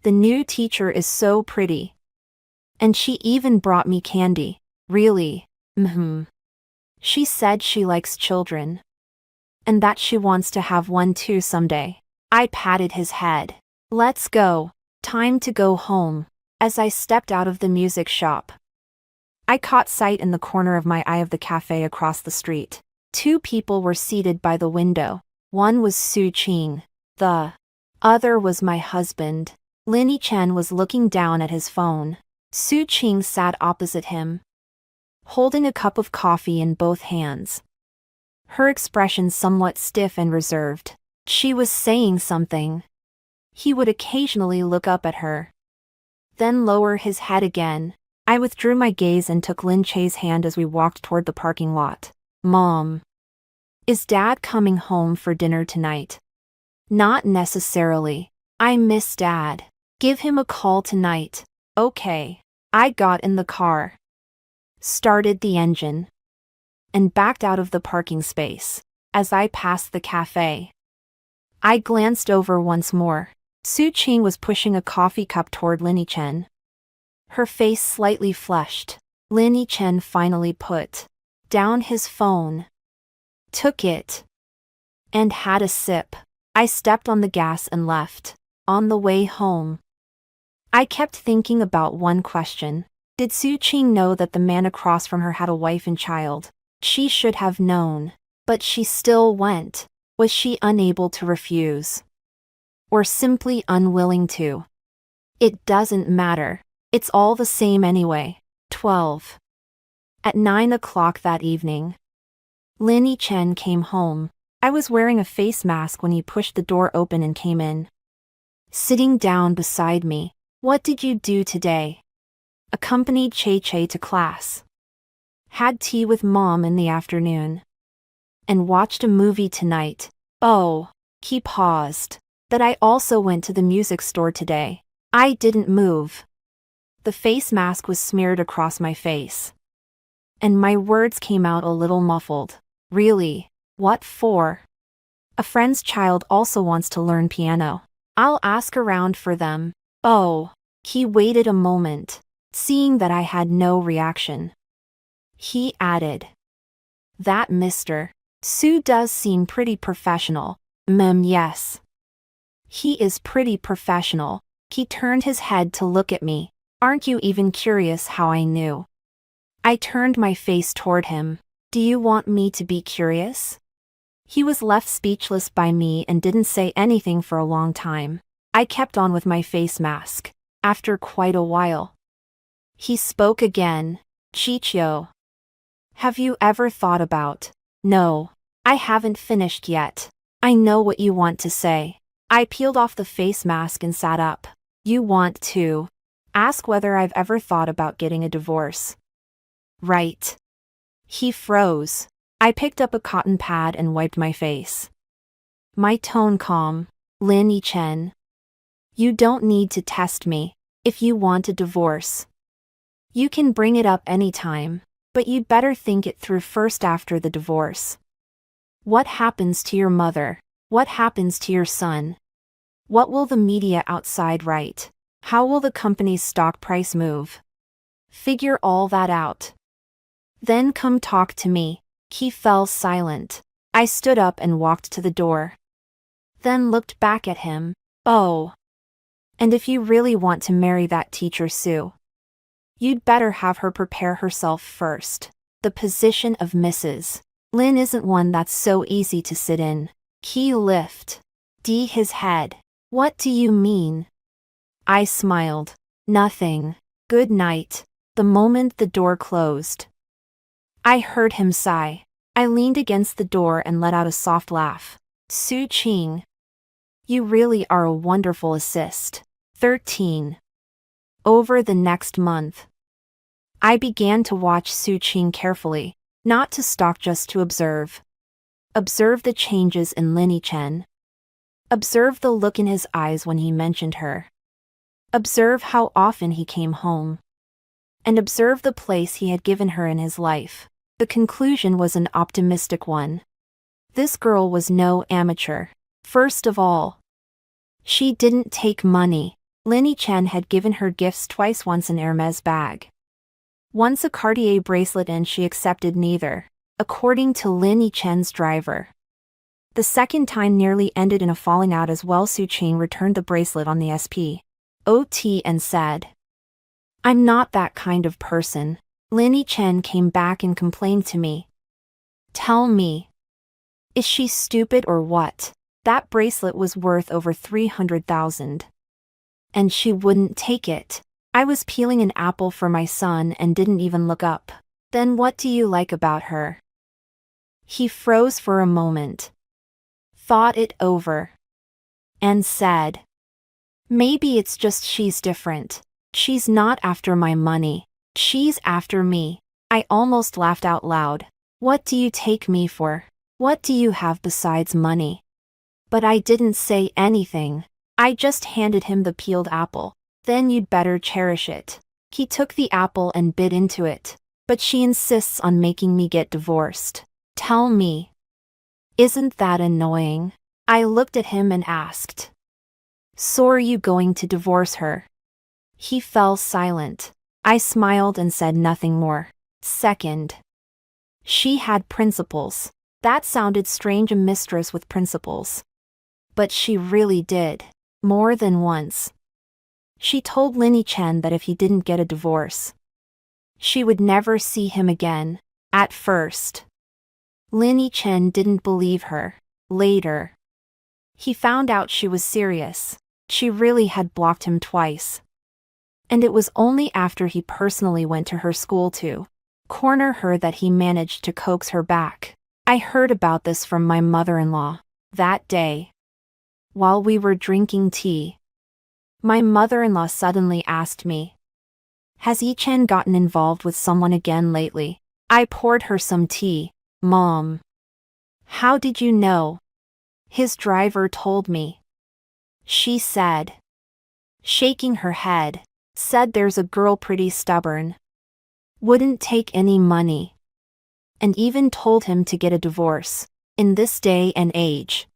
the new teacher is so pretty. And she even brought me candy." "Really?" She said she likes children, and that she wants to have one too someday." I patted his head. "Let's go. Time to go home." As I stepped out of the music shop, I caught sight in the corner of my eye of the cafe across the street. 2 people were seated by the window. One was Su Qing. The other was my husband. Lin Chen was looking down at his phone. Su Qing sat opposite him, holding a cup of coffee in both hands, her expression somewhat stiff and reserved. She was saying something. He would occasionally look up at her, then lower his head again. I withdrew my gaze and took Lin Che's hand as we walked toward the parking lot. "Mom, is Dad coming home for dinner tonight?" "Not necessarily. I miss Dad. Give him a call tonight." "Okay." I got in the car, started the engine, and backed out of the parking space. As I passed the cafe, I glanced over once more. Su Qing was pushing a coffee cup toward Lin Chen, her face slightly flushed. Lin Chen finally put down his phone, took it, and had a sip. I stepped on the gas and left. On the way home, I kept thinking about one question. Did Su Qing know that the man across from her had a wife and child? She should have known, but she still went. Was she unable to refuse? Or simply unwilling to? It doesn't matter. It's all the same anyway. 12. At 9 o'clock that evening, Lin Chen came home. I was wearing a face mask when he pushed the door open and came in, sitting down beside me. "What did you do today?" "Accompanied Che Che to class. Had tea with Mom in the afternoon. And watched a movie tonight." "Oh, He paused. That I also went to the music store today. I didn't move. The face mask was smeared across my face. And my words came out a little muffled. Really? What for? A friend's child also wants to learn piano. I'll ask around for them. Oh. He waited a moment, seeing that I had no reaction. He added. That Mr. Sue does seem pretty professional. Yes. He is pretty professional. He turned his head to look at me. Aren't you even curious how I knew? I turned my face toward him. Do you want me to be curious? He was left speechless by me and didn't say anything for a long time. I kept on with my face mask. After quite a while, he spoke again. Chicho. Have you ever thought about? No. I haven't finished yet. I know what you want to say. I peeled off the face mask and sat up. You want to ask whether I've ever thought about getting a divorce. Right. He froze. I picked up a cotton pad and wiped my face. My tone calm. Lin Yichen. You don't need to test me. If you want a divorce, you can bring it up anytime, but you'd better think it through first after the divorce. What happens to your mother? What happens to your son? What will the media outside write? How will the company's stock price move? Figure all that out. Then come talk to me. He fell silent. I stood up and walked to the door. Then looked back at him. Oh. And if you really want to marry that teacher Sue, you'd better have her prepare herself first. The position of Mrs. Lin isn't one that's so easy to sit in. He lifted his head. What do you mean? I smiled. Nothing. Good night. The moment the door closed, I heard him sigh. I leaned against the door and let out a soft laugh. Su Qing. You really are a wonderful assist. 13. Over the next month, I began to watch Su Qing carefully, not to stalk, just to observe. Observe the changes in Lin Yichen. Observe the look in his eyes when he mentioned her. Observe how often he came home. And observe the place he had given her in his life. The conclusion was an optimistic one. This girl was no amateur. First of all, she didn't take money. Lin Yichen had given her gifts twice, once an Hermes bag, once a Cartier bracelet, and she accepted neither, according to Lin Yichen's driver. The second time nearly ended in a falling out as well. Su Qing returned the bracelet on the spot and said, I'm not that kind of person. Lin Yichen came back and complained to me. Tell me, is she stupid or what? That bracelet was worth over 300,000. And she wouldn't take it. I was peeling an apple for my son and didn't even look up. Then what do you like about her? He froze for a moment, thought it over, and said, maybe it's just she's different. She's not after my money. She's after me. I almost laughed out loud. What do you take me for? What do you have besides money? But I didn't say anything. I just handed him the peeled apple. Then you'd better cherish it. He took the apple and bit into it. But she insists on making me get divorced. Tell me. Isn't that annoying? I looked at him and asked. So are you going to divorce her? He fell silent. I smiled and said nothing more. Second, she had principles. That sounded strange, a mistress with principles. But she really did. More than once. She told Lin Yichen that if he didn't get a divorce, she would never see him again. At first, Lin Yichen didn't believe her. Later, he found out she was serious. She really had blocked him twice. And it was only after he personally went to her school to corner her that he managed to coax her back. I heard about this from my mother-in-law. That day, while we were drinking tea, my mother-in-law suddenly asked me, has Yichen gotten involved with someone again lately? I poured her some tea. Mom, how did you know? His driver told me. She said. Shaking her head. Said there's a girl pretty stubborn. Wouldn't take any money. And even told him to get a divorce. In this day and age.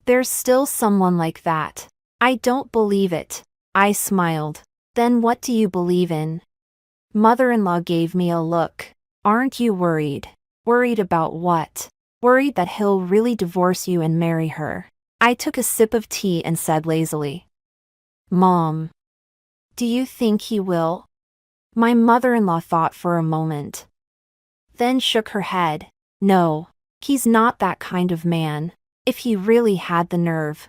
There's still someone like that. I don't believe it. I smiled. Then what do you believe in? Mother-in-law gave me a look. Aren't you worried? Worried about what? Worried that he'll really divorce you and marry her. I took a sip of tea and said lazily. Mom. Do you think he will? My mother-in-law thought for a moment. Then shook her head. No. He's not that kind of man. If he really had the nerve.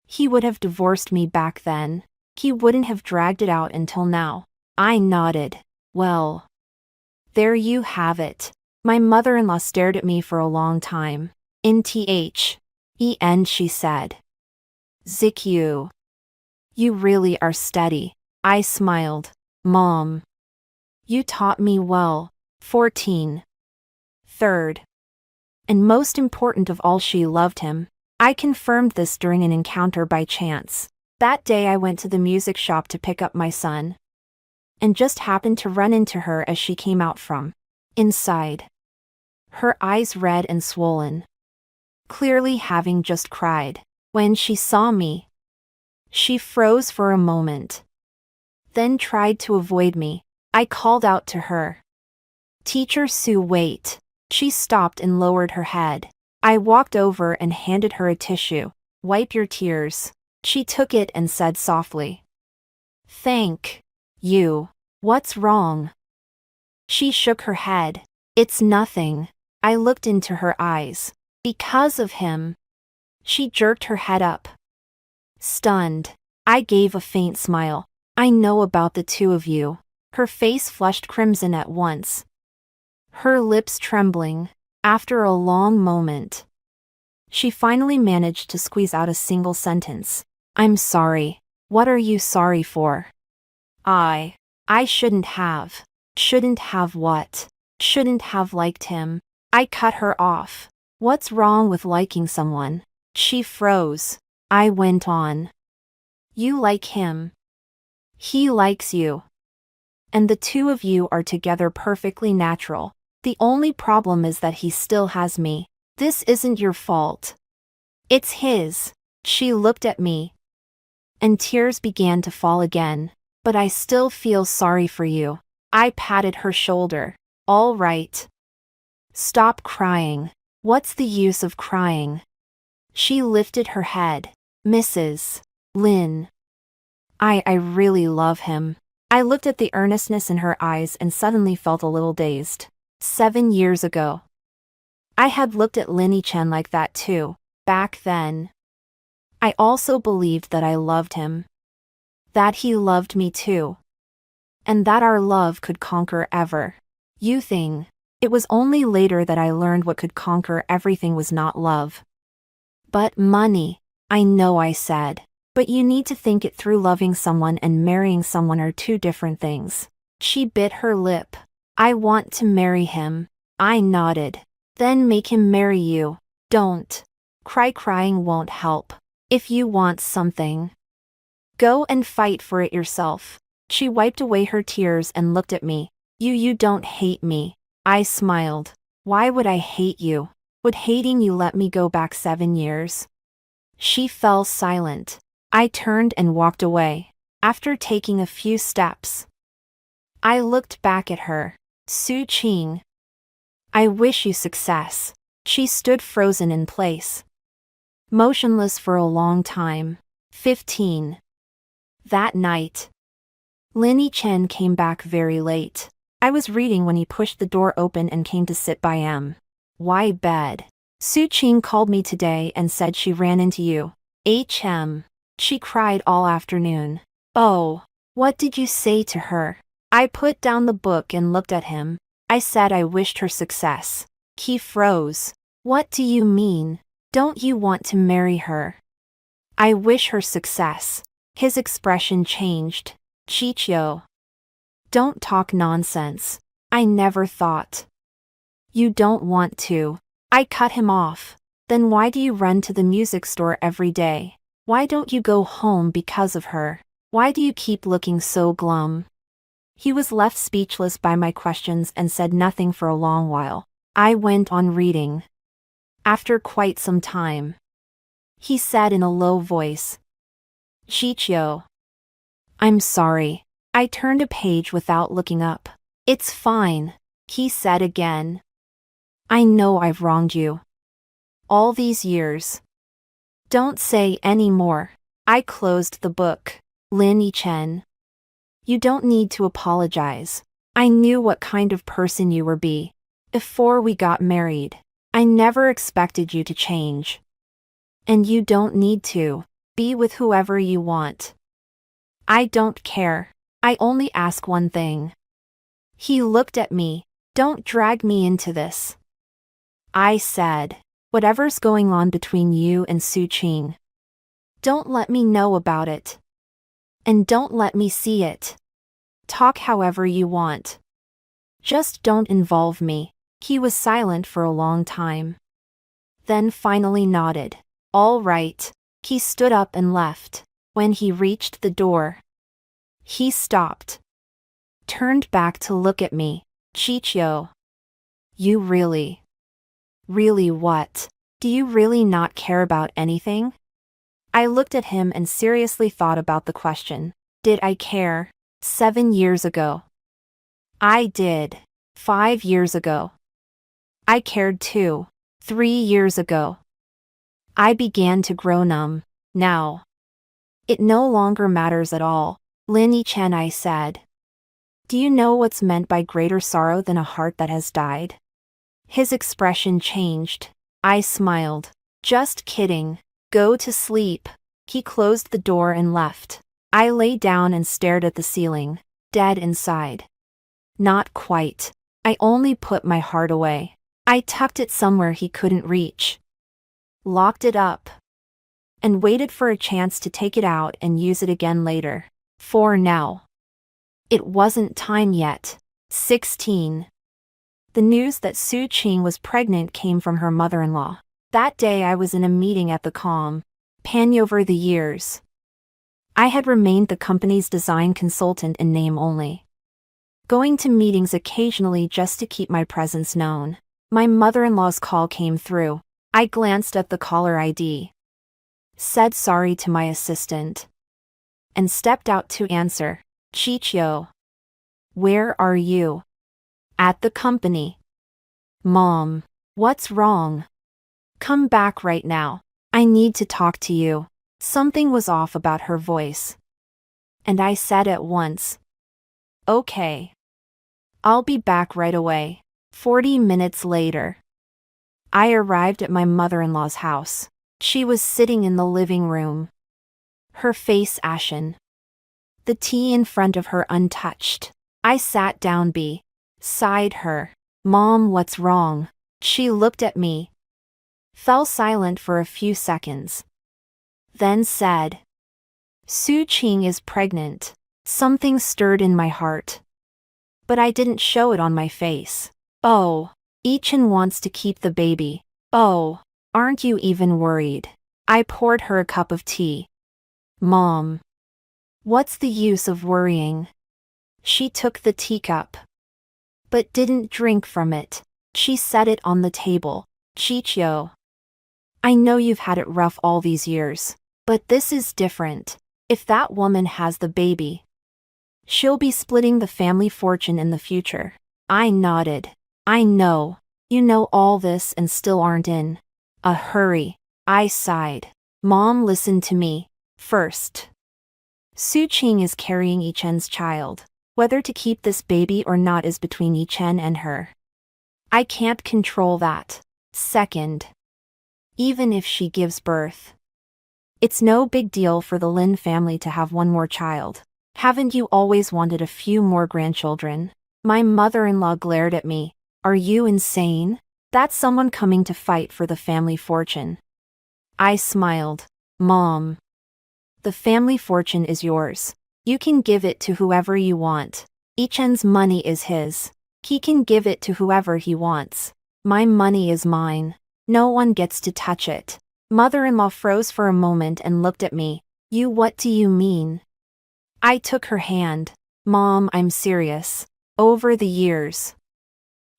He would have divorced me back then. He wouldn't have dragged it out until now. I nodded. Well. There you have it. My mother-in-law stared at me for a long time. En, she said. Zick you. You really are steady. I smiled. Mom. You taught me well. 14. Third. And most important of all, she loved him. I confirmed this during an encounter by chance. That day I went to the music shop to pick up my son. And just happened to run into her as she came out from inside. Her eyes red and swollen. Clearly having just cried. When she saw me, she froze for a moment. Then tried to avoid me. I called out to her. Teacher Sue, wait. She stopped and lowered her head. I walked over and handed her a tissue. Wipe your tears. She took it and said softly. Thank you. What's wrong? She shook her head. It's nothing. I looked into her eyes. Because of him. She jerked her head up. Stunned. I gave a faint smile. I know about the two of you. Her face flushed crimson at once. Her lips trembling. After a long moment, she finally managed to squeeze out a single sentence. I'm sorry. What are you sorry for? I shouldn't have. Shouldn't have what? Shouldn't have liked him. I cut her off. What's wrong with liking someone? She froze. I went on. You like him. He likes you. And the two of you are together perfectly natural. The only problem is that he still has me. This isn't your fault. It's his. She looked at me. And tears began to fall again. But I still feel sorry for you. I patted her shoulder. All right. Stop crying. What's the use of crying? She lifted her head. Mrs. Lin. I really love him. I looked at the earnestness in her eyes and suddenly felt a little dazed. 7 years ago. I had looked at Linny Chen like that too, back then. I also believed that I loved him. That he loved me too. And that our love could conquer everything. It was only later that I learned what could conquer everything was not love. But money. I know, I said. But you need to think it through. Loving someone and marrying someone are two different things. She bit her lip. I want to marry him. I nodded. Then make him marry you. Don't. Crying won't help. If you want something, go and fight for it yourself. She wiped away her tears and looked at me. You don't hate me. I smiled. Why would I hate you? Would hating you let me go back 7 years? She fell silent. I turned and walked away. After taking a few steps, I looked back at her. Su Qing. I wish you success. She stood frozen in place. Motionless for a long time. 15. That night, Linny Chen came back very late. I was reading when he pushed the door open and came to sit by my bed. Su Qing called me today and said she ran into you. She cried all afternoon. Oh, what did you say to her? I put down the book and looked at him. I said I wished her success. He froze. What do you mean? Don't you want to marry her? I wish her success. His expression changed. Chichio. Don't talk nonsense. I never thought. You don't want to. I cut him off. Then why do you run to the music store every day? Why don't you go home because of her? Why do you keep looking so glum? He was left speechless by my questions and said nothing for a long while. I went on reading. After quite some time, he said in a low voice, "Chicho. I'm sorry." I turned a page without looking up. "It's fine," he said again. "I know I've wronged you. All these years. Don't say any more." I closed the book. Lin Yichen. You don't need to apologize. I knew what kind of person you were before we got married. I never expected you to change. And you don't need to. Be with whoever you want. I don't care. I only ask one thing. He looked at me. Don't drag me into this. I said, whatever's going on between you and Su Qing, don't let me know about it. And don't let me see it. Talk however you want. Just don't involve me. He was silent for a long time. Then finally nodded. All right. He stood up and left. When he reached the door, he stopped. Turned back to look at me. Chicho. You really what? Do you really not care about anything? I looked at him and seriously thought about the question. Did I care? 7 years ago. I did. 5 years ago. I cared too. 3 years ago. I began to grow numb. Now. It no longer matters at all. Lin Yichen, I said. Do you know what's meant by greater sorrow than a heart that has died? His expression changed. I smiled. Just kidding. Go to sleep. He closed the door and left. I lay down and stared at the ceiling, dead inside. Not quite. I only put my heart away. I tucked it somewhere he couldn't reach. Locked it up. And waited for a chance to take it out and use it again later. For now. It wasn't time yet. 16. The news that Su Qing was pregnant came from her mother-in-law. That day I was in a meeting at the company. Over the years, I had remained the company's design consultant in name only, going to meetings occasionally just to keep my presence known. My mother-in-law's call came through. I glanced at the caller ID, said sorry to my assistant, and stepped out to answer. Chicho. Where are you? At the company. Mom. What's wrong? Come back right now. I need to talk to you. Something was off about her voice. And I said at once, okay. I'll be back right away. 40 minutes later, I arrived at my mother-in-law's house. She was sitting in the living room, her face ashen, the tea in front of her untouched. I sat down beside her. Mom, what's wrong? She looked at me, fell silent for a few seconds, then said, Su Qing is pregnant. Something stirred in my heart, but I didn't show it on my face. Oh, Yichen wants to keep the baby. Oh, aren't you even worried? I poured her a cup of tea. Mom. What's the use of worrying? She took the teacup, but didn't drink from it. She set it on the table. Chicho. I know you've had it rough all these years, but this is different. If that woman has the baby, she'll be splitting the family fortune in the future. I nodded. I know. You know all this and still aren't in a hurry. I sighed. Mom, listen to me. First, Su Qing is carrying Yichen's child. Whether to keep this baby or not is between Yichen and her. I can't control that. Second, even if she gives birth, it's no big deal for the Lin family to have one more child. Haven't you always wanted a few more grandchildren? My mother-in-law glared at me. Are you insane? That's someone coming to fight for the family fortune. I smiled. Mom. The family fortune is yours. You can give it to whoever you want. Yichen's money is his. He can give it to whoever he wants. My money is mine. No one gets to touch it. Mother-in-law froze for a moment and looked at me. You, what do you mean? I took her hand. Mom, I'm serious. Over the years,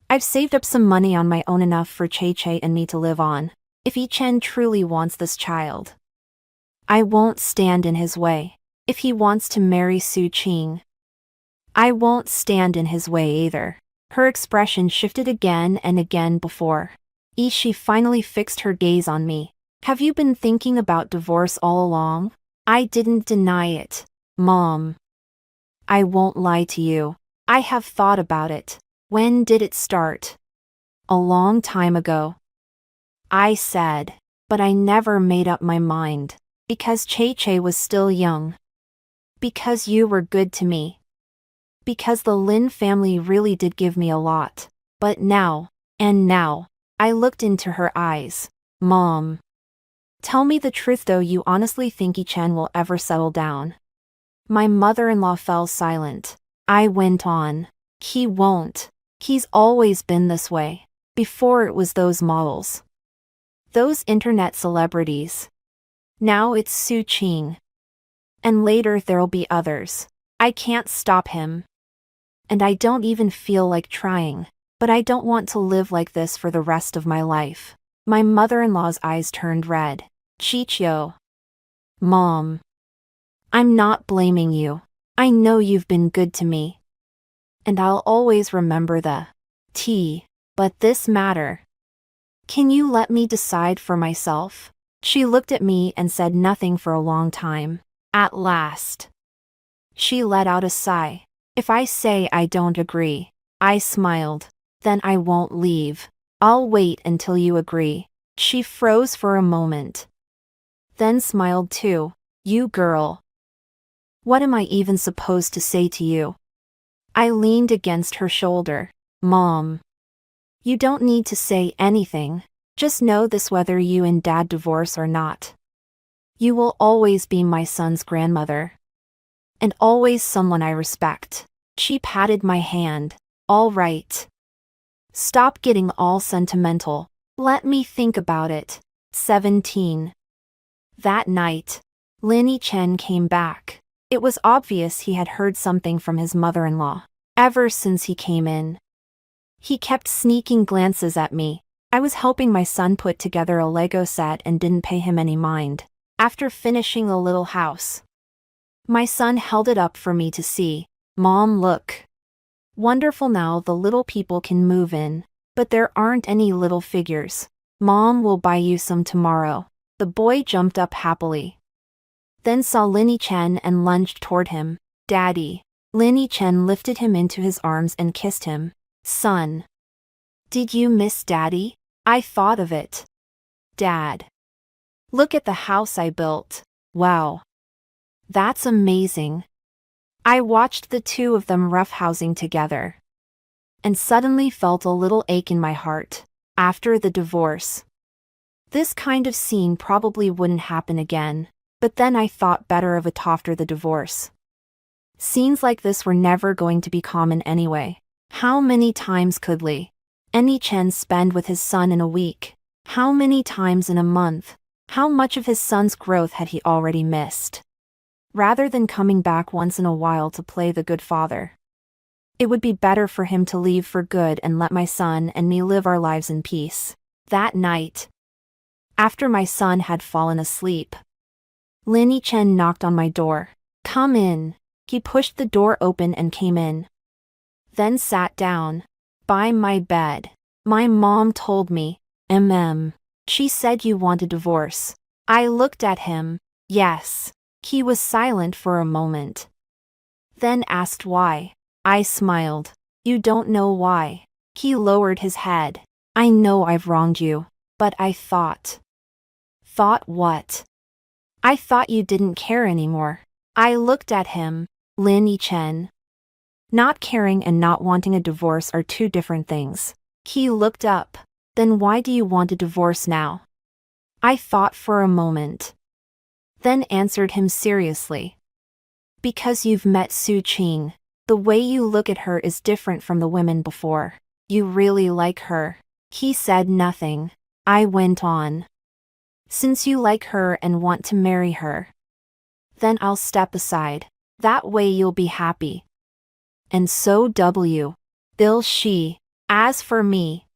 I've saved up some money on my own, enough for Che and me to live on. If Yi Chen truly wants this child, I won't stand in his way. If he wants to marry Su Qing, I won't stand in his way either. Her expression shifted again and again before she finally fixed her gaze on me. Have you been thinking about divorce all along? I didn't deny it, Mom. I won't lie to you. I have thought about it. When did it start? A long time ago, I said, but I never made up my mind. Because Che was still young. Because you were good to me. Because the Lin family really did give me a lot. But now, I looked into her eyes. Mom. Tell me the truth though, you honestly think Yi Chen will ever settle down? My mother-in-law fell silent. I went on. He won't. He's always been this way. Before it was those models. Those internet celebrities. Now it's Su Qing. And later there'll be others. I can't stop him. And I don't even feel like trying. But I don't want to live like this for the rest of my life. My mother-in-law's eyes turned red. Chichio. Mom. I'm not blaming you. I know you've been good to me. And I'll always remember the tea. But this matter. Can you let me decide for myself? She looked at me and said nothing for a long time. At last, she let out a sigh. If I say I don't agree, I smiled. Then I won't leave. I'll wait until you agree. She froze for a moment. Then smiled too. You girl. What am I even supposed to say to you? I leaned against her shoulder. Mom. You don't need to say anything. Just know this, whether you and Dad divorce or not. You will always be my son's grandmother. And always someone I respect. She patted my hand. All right. Stop getting all sentimental. Let me think about it. 17. That night, Lin Yi Chen came back. It was obvious he had heard something from his mother-in-law. Ever since he came in, he kept sneaking glances at me. I was helping my son put together a Lego set and didn't pay him any mind. After finishing the little house, my son held it up for me to see. Mom, look. Wonderful, now the little people can move in. But there aren't any little figures. Mom will buy you some tomorrow. The boy jumped up happily. Then saw Lin Yi Chen and lunged toward him. Daddy. Lin Yi Chen lifted him into his arms and kissed him. Son. Did you miss Daddy? I thought of it. Dad. Look at the house I built. Wow. That's amazing. I watched the two of them roughhousing together. And suddenly felt a little ache in my heart. After the divorce, this kind of scene probably wouldn't happen again. But then I thought better of it after the divorce. Scenes like this were never going to be common anyway. How many times could Li Yi Chen spend with his son in a week? How many times in a month? How much of his son's growth had he already missed? Rather than coming back once in a while to play the good father, it would be better for him to leave for good and let my son and me live our lives in peace. That night, after my son had fallen asleep, Lin Yi Chen knocked on my door. Come in. He pushed the door open and came in. Then sat down by my bed. My mom told me, she said you want a divorce. I looked at him. Yes. He was silent for a moment. Then asked why. I smiled. You don't know why. He lowered his head. I know I've wronged you, but I thought. Thought what? I thought you didn't care anymore. I looked at him. Lin Yi Chen. Not caring and not wanting a divorce are two different things. He looked up. Then why do you want a divorce now? I thought for a moment. Then answered him seriously. Because you've met Su Qing. The way you look at her is different from the women before. You really like her. He said nothing. I went on. Since you like her and want to marry her, then I'll step aside. That way you'll be happy. And so will she. As for me,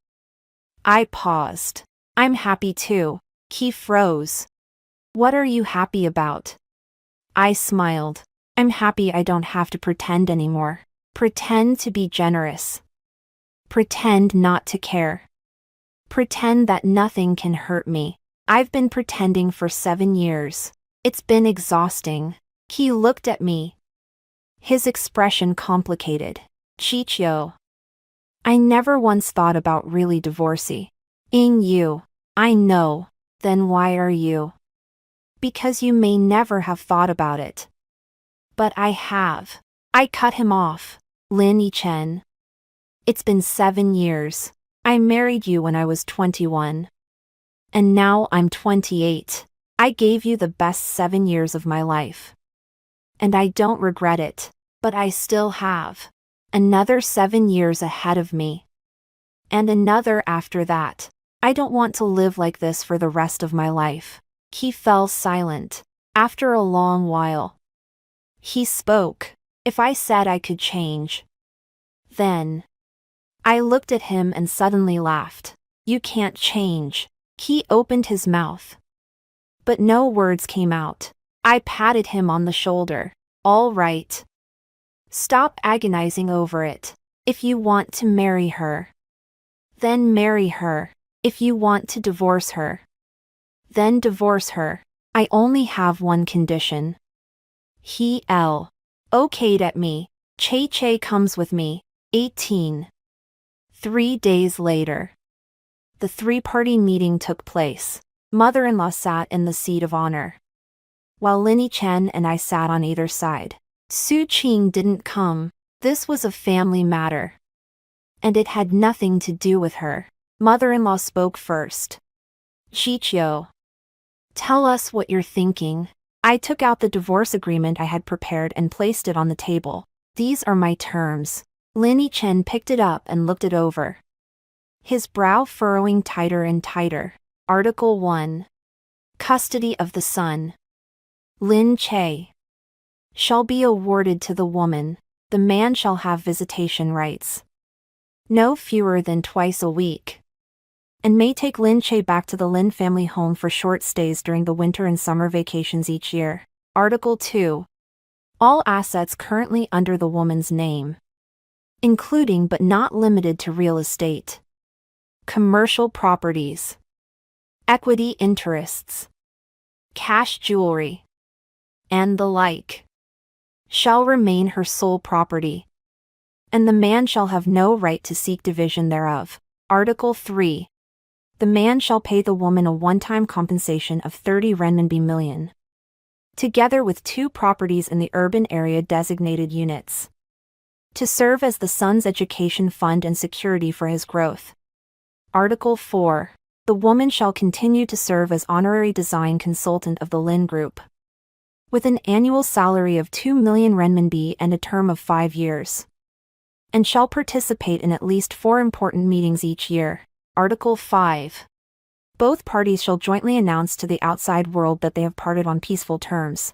I paused. I'm happy too. He froze. What are you happy about? I smiled. I'm happy I don't have to pretend anymore. Pretend to be generous. Pretend not to care. Pretend that nothing can hurt me. I've been pretending for 7 years. It's been exhausting. He looked at me. His expression complicated. Chicho. I never once thought about really divorcing you. I know. Then why are you? Because you may never have thought about it. But I have. I cut him off. Lin Yichen. It's been 7 years. I married you when I was 21. And now I'm 28. I gave you the best 7 years of my life. And I don't regret it. But I still have another 7 years ahead of me. And another after that. I don't want to live like this for the rest of my life. He fell silent. After a long while, he spoke. If I said I could change, then. I looked at him and suddenly laughed. You can't change. He opened his mouth. But no words came out. I patted him on the shoulder. All right. Stop agonizing over it. If you want to marry her, then marry her. If you want to divorce her, then divorce her. I only have one condition. He okayed at me. Che comes with me. 18. 3 days later, the 3-party meeting took place. Mother-in-law sat in the seat of honor, while Lin Yichen and I sat on either side. Su Qing didn't come. This was a family matter, and it had nothing to do with her. Mother-in-law spoke first. Chicho, tell us what you're thinking. I took out the divorce agreement I had prepared and placed it on the table. These are my terms. Lin Yichen picked it up and looked it over, his brow furrowing tighter and tighter. Article 1. Custody of the son. Lin Che shall be awarded to the woman. The man shall have visitation rights, no fewer than twice a week, and may take Lin Che back to the Lin family home for short stays during the winter and summer vacations each year. Article 2. All assets currently under the woman's name, including but not limited to real estate, commercial properties, equity interests, cash jewelry, and the like, shall remain her sole property, and the man shall have no right to seek division thereof. Article 3. The man shall pay the woman a one-time compensation of 30 renminbi million, together with 2 properties in the urban area designated units, to serve as the son's education fund and security for his growth. Article 4. The woman shall continue to serve as honorary design consultant of the Lin Group, with an annual salary of 2 million renminbi and a term of 5 years, and shall participate in at least 4 important meetings each year. Article 5. Both parties shall jointly announce to the outside world that they have parted on peaceful terms,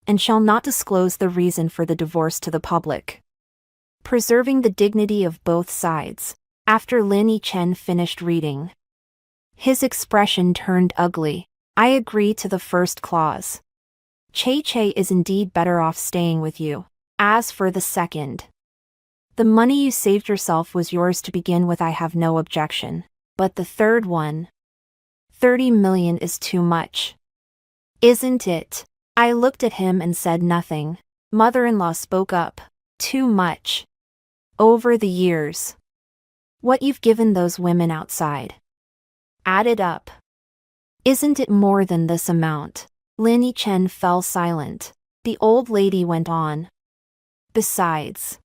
and shall not disclose the reason for the divorce to the public, preserving the dignity of both sides. After Lin Yichen finished reading, his expression turned ugly. I agree to the first clause. Che is indeed better off staying with you. As for the second, the money you saved yourself was yours to begin with. I have no objection. But the third one, 30 million, is too much. Isn't it? I looked at him and said nothing. Mother-in-law spoke up. Too much. Over the years, what you've given those women outside, added up, isn't it more than this amount? Lin Yichen fell silent. The old lady went on. Besides,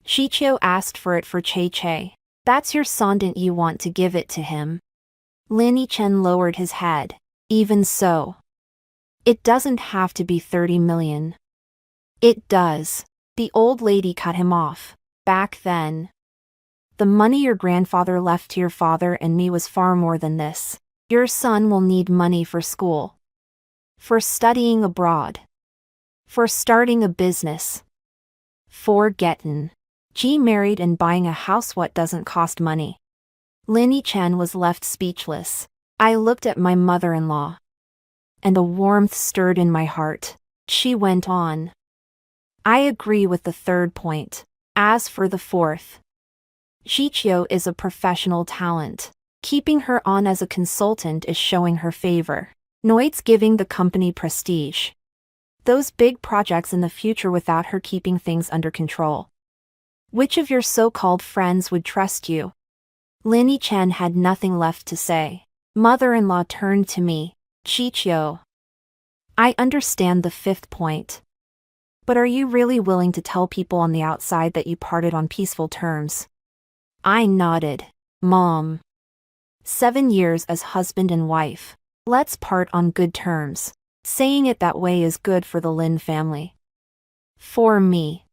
Chicho asked for it for Che. That's your sondant, you want to give it to him. Lin Yichen lowered his head. Even so, it doesn't have to be 30 million. It does. The old lady cut him off. Back then, The money your grandfather left to your father and me was far more than this. Your son will need money for school, for studying abroad, for starting a business, for getting married and buying a house. What doesn't cost money? Lin Yichen was left speechless. I looked at my mother-in-law, and a warmth stirred in my heart. She went on. I agree with the third point. As for the fourth, Xiqiu is a professional talent. Keeping her on as a consultant is showing her favor. It's giving the company prestige. Those big projects in the future without her keeping things under control. Which of your so-called friends would trust you? Lin Yichen had nothing left to say. Mother-in-law turned to me. Xiqiu, I understand the fifth point. But are you really willing to tell people on the outside that you parted on peaceful terms? I nodded. Mom. 7 years as husband and wife. Let's part on good terms. Saying it that way is good for the Lin family. For me.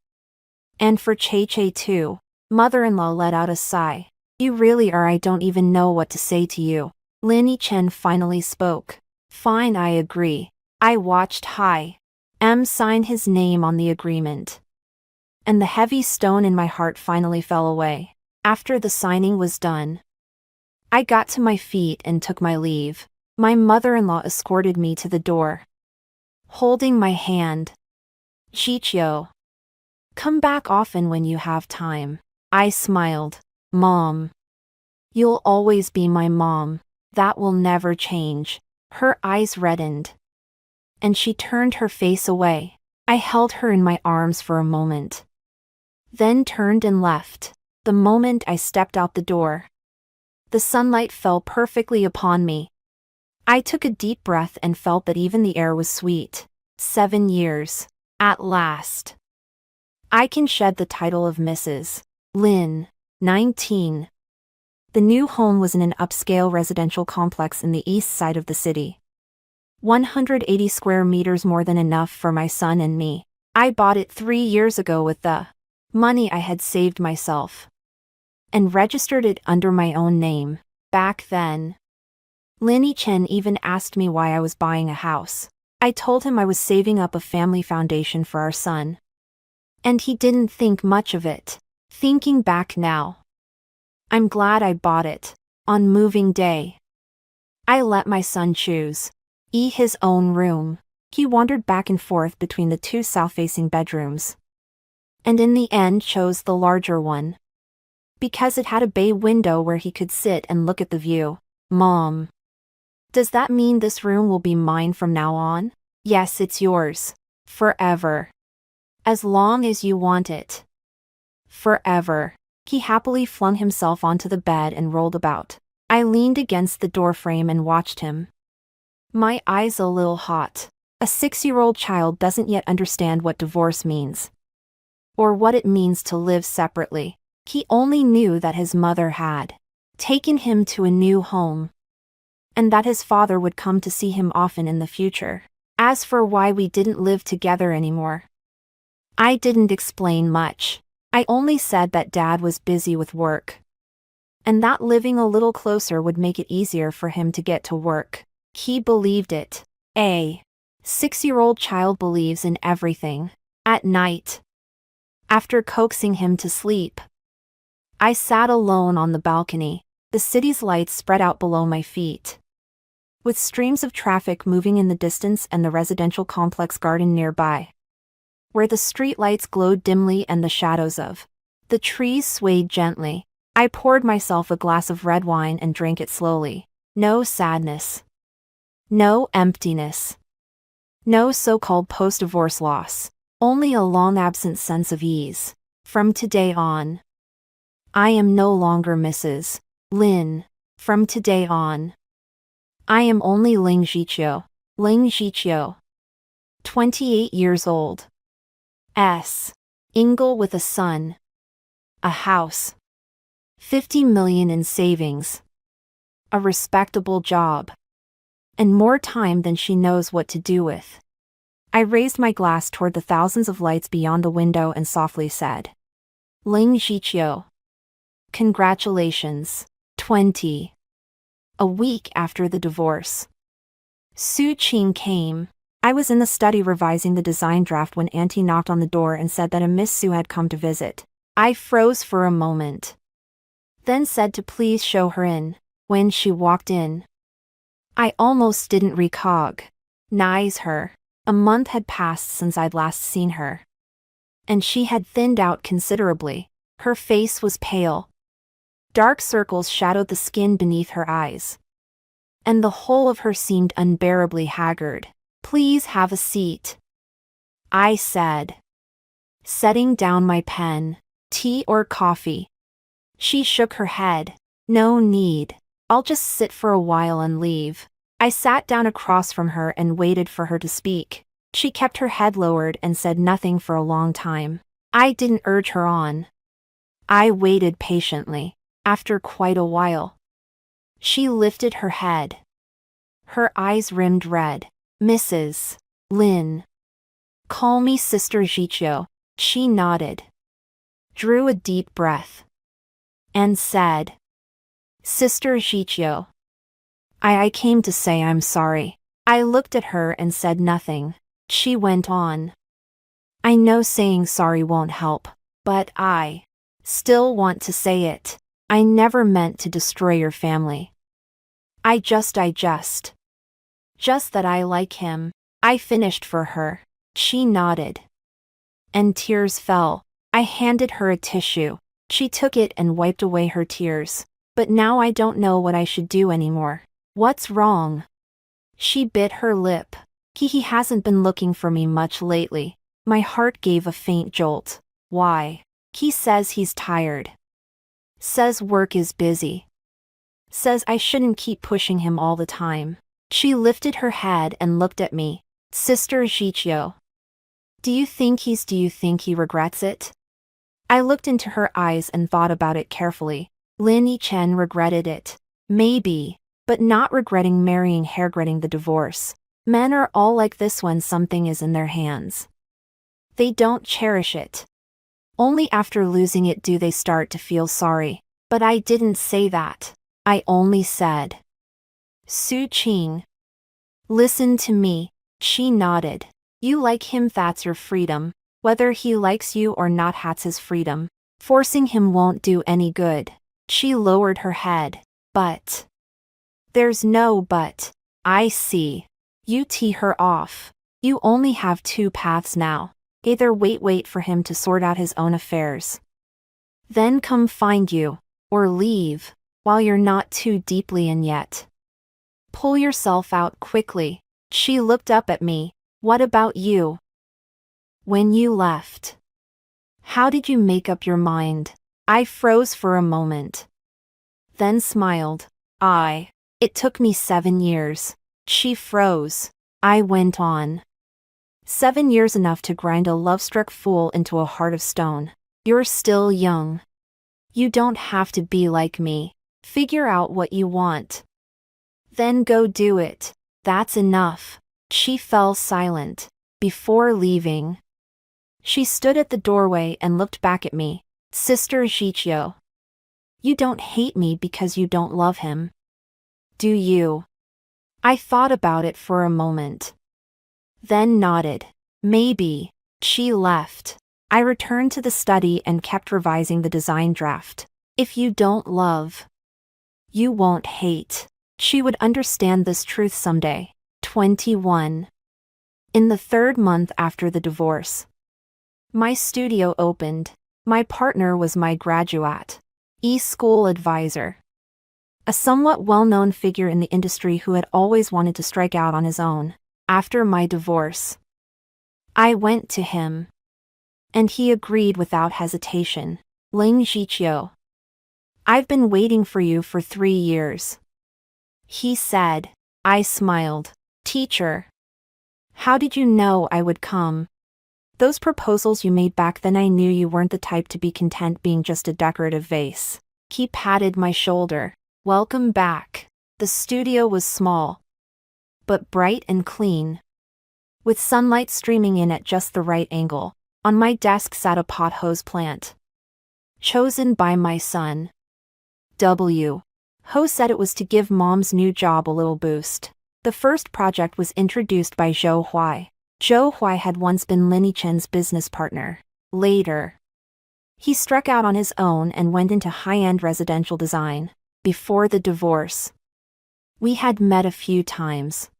And for Che too. Mother-in-law let out a sigh. You really are. I don't even know what to say to you. Lin Yichen finally spoke. Fine, I agree. I watched Hai M sign his name on the agreement. And the heavy stone in my heart finally fell away. After the signing was done, I got to my feet and took my leave. My mother-in-law escorted me to the door, holding my hand. Xiqiu, come back often when you have time. I smiled. Mom. You'll always be my mom. That will never change. Her eyes reddened, and she turned her face away. I held her in my arms for a moment, then turned and left. The moment I stepped out the door, the sunlight fell perfectly upon me. I took a deep breath and felt that even the air was sweet. 7 years. At last. I can shed the title of Mrs. Lin. 19. The new home was in an upscale residential complex in the east side of the city. 180 square meters, more than enough for my son and me. I bought it 3 years ago with the money I had saved myself, and registered it under my own name. Back then, Lin Yichen even asked me why I was buying a house. I told him I was saving up a family foundation for our son, and he didn't think much of it. Thinking back now, I'm glad I bought it. On moving day, I let my son choose his own room. He wandered back and forth between the 2 south-facing bedrooms, and in the end chose the larger one, because it had a bay window where he could sit and look at the view. Mom. Does that mean this room will be mine from now on? Yes, it's yours. Forever. As long as you want it. Forever. He happily flung himself onto the bed and rolled about. I leaned against the doorframe and watched him, my eyes a little hot. A 6-year-old child doesn't yet understand what divorce means, or what it means to live separately. He only knew that his mother had taken him to a new home, and that his father would come to see him often in the future. As for why we didn't live together anymore, I didn't explain much. I only said that Dad was busy with work, and that living a little closer would make it easier for him to get to work. He believed it. A 6-year-old child believes in everything. At night, after coaxing him to sleep, I sat alone on the balcony. The city's lights spread out below my feet, with streams of traffic moving in the distance and the residential complex garden nearby, where the street lights glowed dimly and the shadows of the trees swayed gently. I poured myself a glass of red wine and drank it slowly. No sadness. No emptiness. No so-called post-divorce loss. Only a long-absent sense of ease. From today on, I am no longer Mrs. Lin. From today on, I am only Ling Xiqiu. Ling Xiqiu. 28 years old. Single with a son. A house. 50 million in savings. A respectable job. And more time than she knows what to do with. I raised my glass toward the thousands of lights beyond the window and softly said, Ling Xiqiu. Congratulations. 20. A week after the divorce. Su Qing came. I was in the study revising the design draft when Auntie knocked on the door and said that a Miss Su had come to visit. I froze for a moment. Then said to please show her in. When she walked in, I almost didn't recognize her. A month had passed since I'd last seen her. And she had thinned out considerably. Her face was pale. Dark circles shadowed the skin beneath her eyes. And the whole of her seemed unbearably haggard. Please have a seat, I said, setting down my pen. Tea or coffee? She shook her head. No need. I'll just sit for a while and leave. I sat down across from her and waited for her to speak. She kept her head lowered and said nothing for a long time. I didn't urge her on. I waited patiently. After quite a while, she lifted her head. Her eyes rimmed red. Mrs. Lin. Call me Sister Jiqiu. She nodded, drew a deep breath, and said, Sister Jiqiu. I came to say I'm sorry. I looked at her and said nothing. She went on. I know saying sorry won't help, but I still want to say it. I never meant to destroy your family. Just that I like him. I finished for her. She nodded. And tears fell. I handed her a tissue. She took it and wiped away her tears. But now I don't know what I should do anymore. What's wrong? She bit her lip. He hasn't been looking for me much lately. My heart gave a faint jolt. Why? He says he's tired. Says work is busy. Says I shouldn't keep pushing him all the time. She lifted her head and looked at me. Sister Jiqiu. Do you think he regrets it? I looked into her eyes and thought about it carefully. Lin Yichen regretted it. Maybe, but not regretting marrying, regretting the divorce. Men are all like this when something is in their hands. They don't cherish it. Only after losing it do they start to feel sorry. But I didn't say that. I only said, Su Qing. Listen to me. She nodded. You like him, that's your freedom. Whether he likes you or not, that's his freedom. Forcing him won't do any good. She lowered her head. But. There's no but. I see. You tee her off. You only have two paths now. Either wait for him to sort out his own affairs, then come find you, or leave, while you're not too deeply in yet. Pull yourself out quickly. She looked up at me. What about you? When you left, how did you make up your mind? I froze for a moment, then smiled. It took me 7 years. She froze. I went on. 7 years, enough to grind a love-struck fool into a heart of stone. You're still young. You don't have to be like me. Figure out what you want. Then go do it. That's enough. She fell silent. Before leaving, she stood at the doorway and looked back at me. Sister Jiqiu. You don't hate me because you don't love him, do you? I thought about it for a moment, then nodded. Maybe. She left. I returned to the study and kept revising the design draft. If you don't love, you won't hate. She would understand this truth someday. 21. In the 3rd month after the divorce, my studio opened. My partner was my graduate school advisor, a somewhat well-known figure in the industry who had always wanted to strike out on his own. After my divorce, I went to him, and he agreed without hesitation. Ling Jiqiu. I've been waiting for you for 3 years, he said. I smiled. Teacher, how did you know I would come? Those proposals you made back then, I knew you weren't the type to be content being just a decorative vase. He patted my shoulder. Welcome back. The studio was small, but bright and clean, with sunlight streaming in at just the right angle. On my desk sat a pothose plant, chosen by my son. Ho said it was to give Mom's new job a little boost. The first project was introduced by Zhou Huai. Zhou Huai had once been Lin Yichen's business partner. Later, he struck out on his own and went into high-end residential design. Before the divorce, we had met a few times,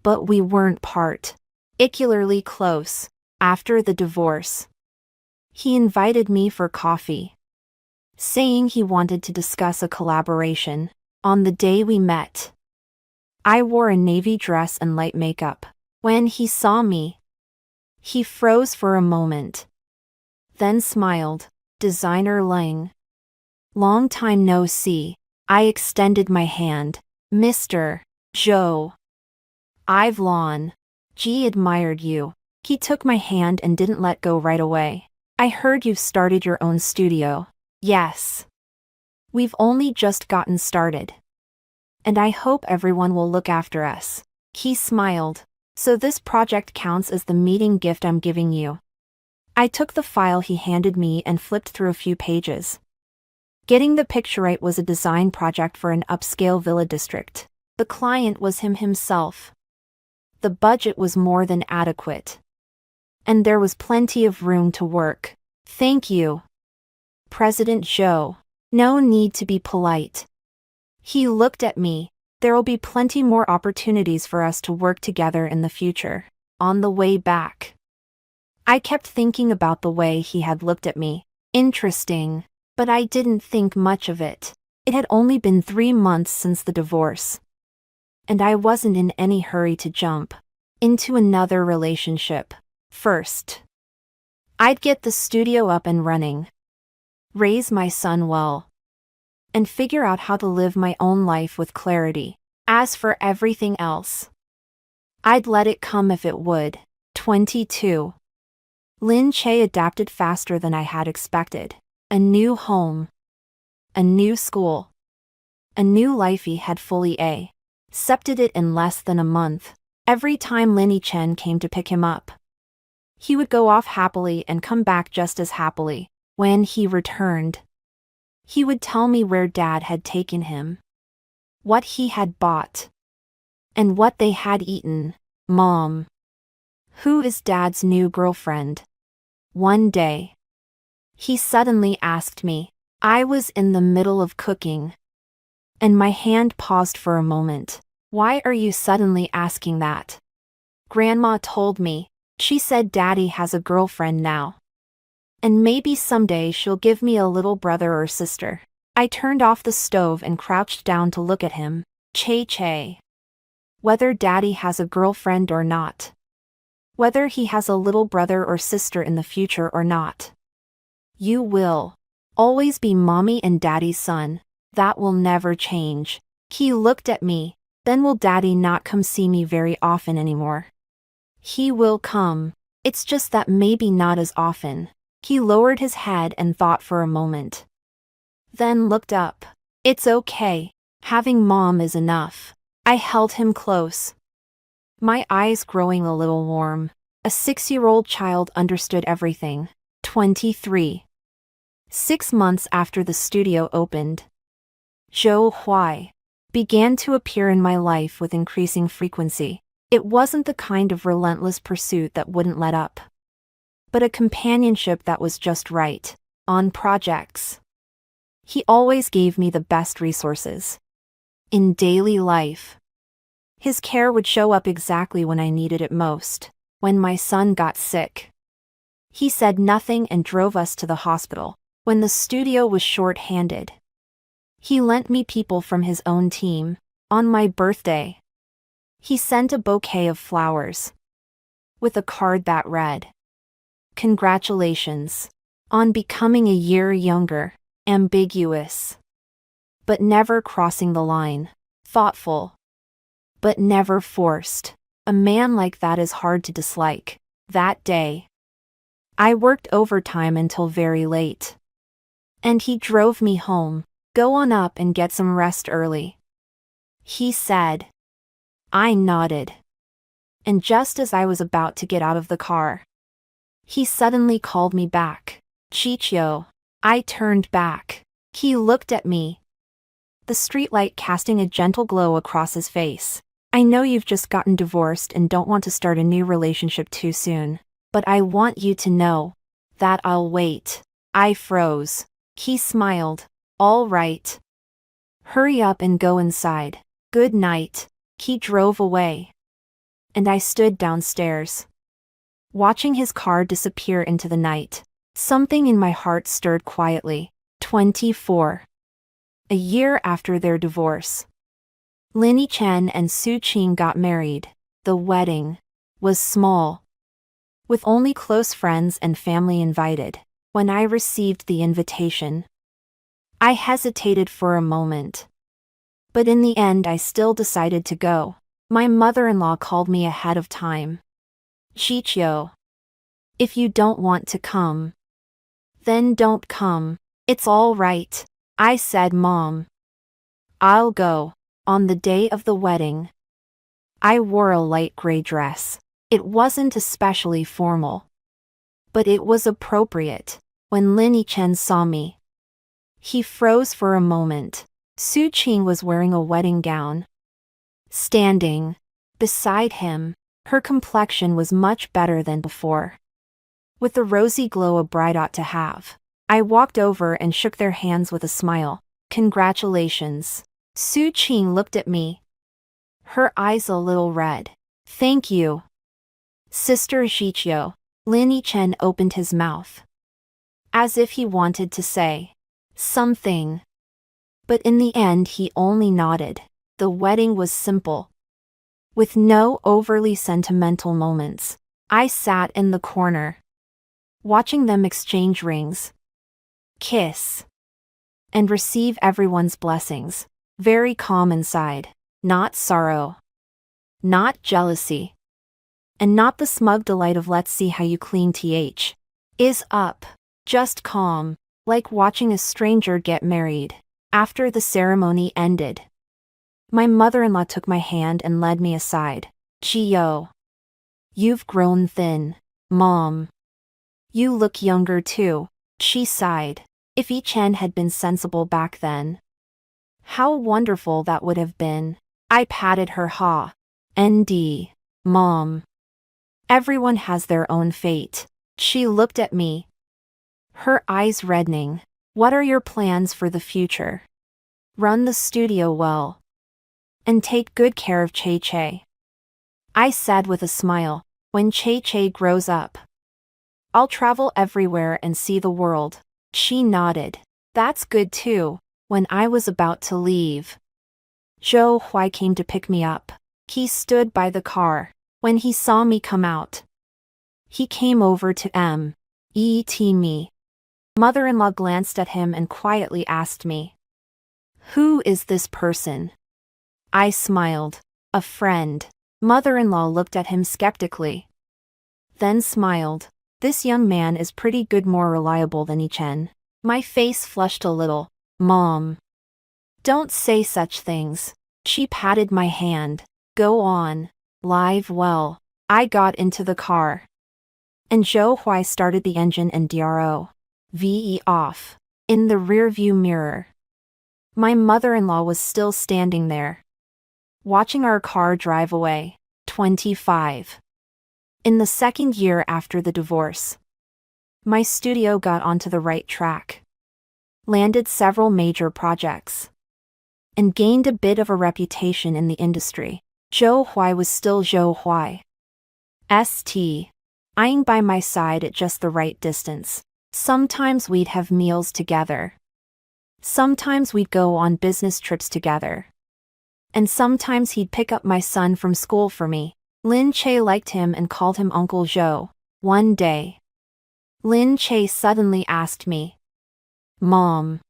but we weren't particularly close. After the divorce, he invited me for coffee, saying he wanted to discuss a collaboration. On the day we met, I wore a navy dress and light makeup. When he saw me, he froze for a moment, then smiled. Designer Ling. Long time no see. I extended my hand. Mr. Zhou. I've Lon. G admired you. He took my hand and didn't let go right away. I heard you've started your own studio. Yes. We've only just gotten started. And I hope everyone will look after us. He smiled. So this project counts as the meeting gift I'm giving you. I took the file he handed me and flipped through a few pages. Getting the picture right was a design project for an upscale villa district. The client was him himself. The budget was more than adequate. And there was plenty of room to work. Thank you, President Zhou. No need to be polite. He looked at me. There will be plenty more opportunities for us to work together in the future. On the way back, I kept thinking about the way he had looked at me. Interesting, but I didn't think much of it. It had only been 3 months since the divorce, and I wasn't in any hurry to jump into another relationship. First, I'd get the studio up and running, raise my son well, and figure out how to live my own life with clarity. As for everything else, I'd let it come if it would. 22. Lin Che adapted faster than I had expected. A new home, a new school, a new life. He had fully accepted it in less than a month. Every time Lin Yichen came to pick him up, he would go off happily and come back just as happily. When he returned, he would tell me where Dad had taken him, what he had bought, and what they had eaten. Mom, who is Dad's new girlfriend? One day, he suddenly asked me. I was in the middle of cooking, and my hand paused for a moment. Why are you suddenly asking that? Grandma told me. She said Daddy has a girlfriend now, and maybe someday she'll give me a little brother or sister. I turned off the stove and crouched down to look at him. Che. Whether Daddy has a girlfriend or not, whether he has a little brother or sister in the future or not, you will always be Mommy and Daddy's son. That will never change. He looked at me. Then will Daddy not come see me very often anymore? He will come. It's just that maybe not as often. He lowered his head and thought for a moment, then looked up. It's okay. Having Mom is enough. I held him close, my eyes growing a little warm. A 6-year-old child understood everything. 23. 6 months after the studio opened, Zhou Huai began to appear in my life with increasing frequency. It wasn't the kind of relentless pursuit that wouldn't let up, but a companionship that was just right. On projects, he always gave me the best resources. In daily life, his care would show up exactly when I needed it most. When my son got sick, he said nothing and drove us to the hospital. When the studio was short-handed, he lent me people from his own team. On my birthday, he sent a bouquet of flowers with a card that read, "Congratulations on becoming a year younger." Ambiguous, but never crossing the line. Thoughtful, but never forced. A man like that is hard to dislike. That day, I worked overtime until very late, and he drove me home. Go on up and get some rest early, he said. I nodded, and just as I was about to get out of the car, he suddenly called me back. Chicho. I turned back. He looked at me. the streetlight casting a gentle glow across his face. I know you've just gotten divorced and don't want to start a new relationship too soon, but I want you to know that I'll wait. I froze. He smiled. All right. Hurry up and go inside. Good night. He drove away. And I stood downstairs, watching his car disappear into the night. Something in my heart stirred quietly. 24. A year after their divorce, Lin Yichen and Su Qing got married. The wedding was small, with only close friends and family invited. When I received the invitation, I hesitated for a moment, but in the end I still decided to go. My mother-in-law called me ahead of time. Chichio, if you don't want to come, then don't come. It's all right, I said. Mom, I'll go. On the day of the wedding, I wore a light gray dress. It wasn't especially formal, but it was appropriate. When Lin Yichen saw me, he froze for a moment. Su Qing was wearing a wedding gown. Standing beside him, her complexion was much better than before, with the rosy glow a bride ought to have. I walked over and shook their hands with a smile. Congratulations. Su Qing looked at me, her eyes a little red. Thank you, Sister Chichio. Lin Yichen opened his mouth, as if he wanted to say something, but in the end he only nodded. The wedding was simple, with no overly sentimental moments. I sat in the corner, watching them exchange rings, kiss, and receive everyone's blessings. Very calm inside. Not sorrow, not jealousy, and not the smug delight of let's see how you clean is up. Just calm, like watching a stranger get married. After the ceremony ended, my mother-in-law took my hand and led me aside. Chiyo, you've grown thin. Mom, you look younger too. She sighed. If Yichen had been sensible back then, how wonderful that would have been. I patted her ha. ND. Mom, everyone has their own fate. She looked at me, her eyes reddening. What are your plans for the future? Run the studio well, and take good care of Che Che. I said with a smile. When Che Che grows up, I'll travel everywhere and see the world. She nodded. That's good too. When I was about to leave, Zhou Huai came to pick me up. He stood by the car. When he saw me come out, he came over to me. Mother-in-law glanced at him and quietly asked me, "Who is this person?" I smiled. "A friend." Mother-in-law looked at him skeptically, then smiled. "This young man is pretty good, more reliable than Yichen." My face flushed a little. Mom, don't say such things. She patted my hand. Go on. Live well. I got into the car, and Zhou Huai started the engine and DROV off. In the rearview mirror, my mother-in-law was still standing there, watching our car drive away. 25. In the second year after the divorce, my studio got onto the right track, landed several major projects, and gained a bit of a reputation in the industry. Zhou Huai was still Zhou Huai. Eyeing by my side at just the right distance. Sometimes we'd have meals together. Sometimes we'd go on business trips together. And sometimes he'd pick up my son from school for me. Lin Che liked him and called him Uncle Zhou. One day, Lin Che suddenly asked me, "Mom,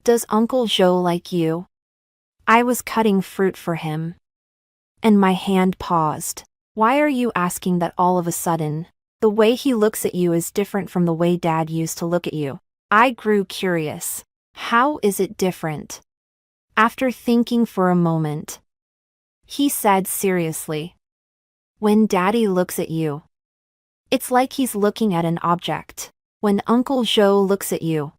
does Uncle Zhou like you?" I was cutting fruit for him, and my hand paused. "Why are you asking that all of a sudden? The way he looks at you is different from the way Dad used to look at you." I grew curious. How is it different? After thinking for a moment, he said seriously, "When Daddy looks at you, it's like he's looking at an object. When Uncle Zhou looks at you,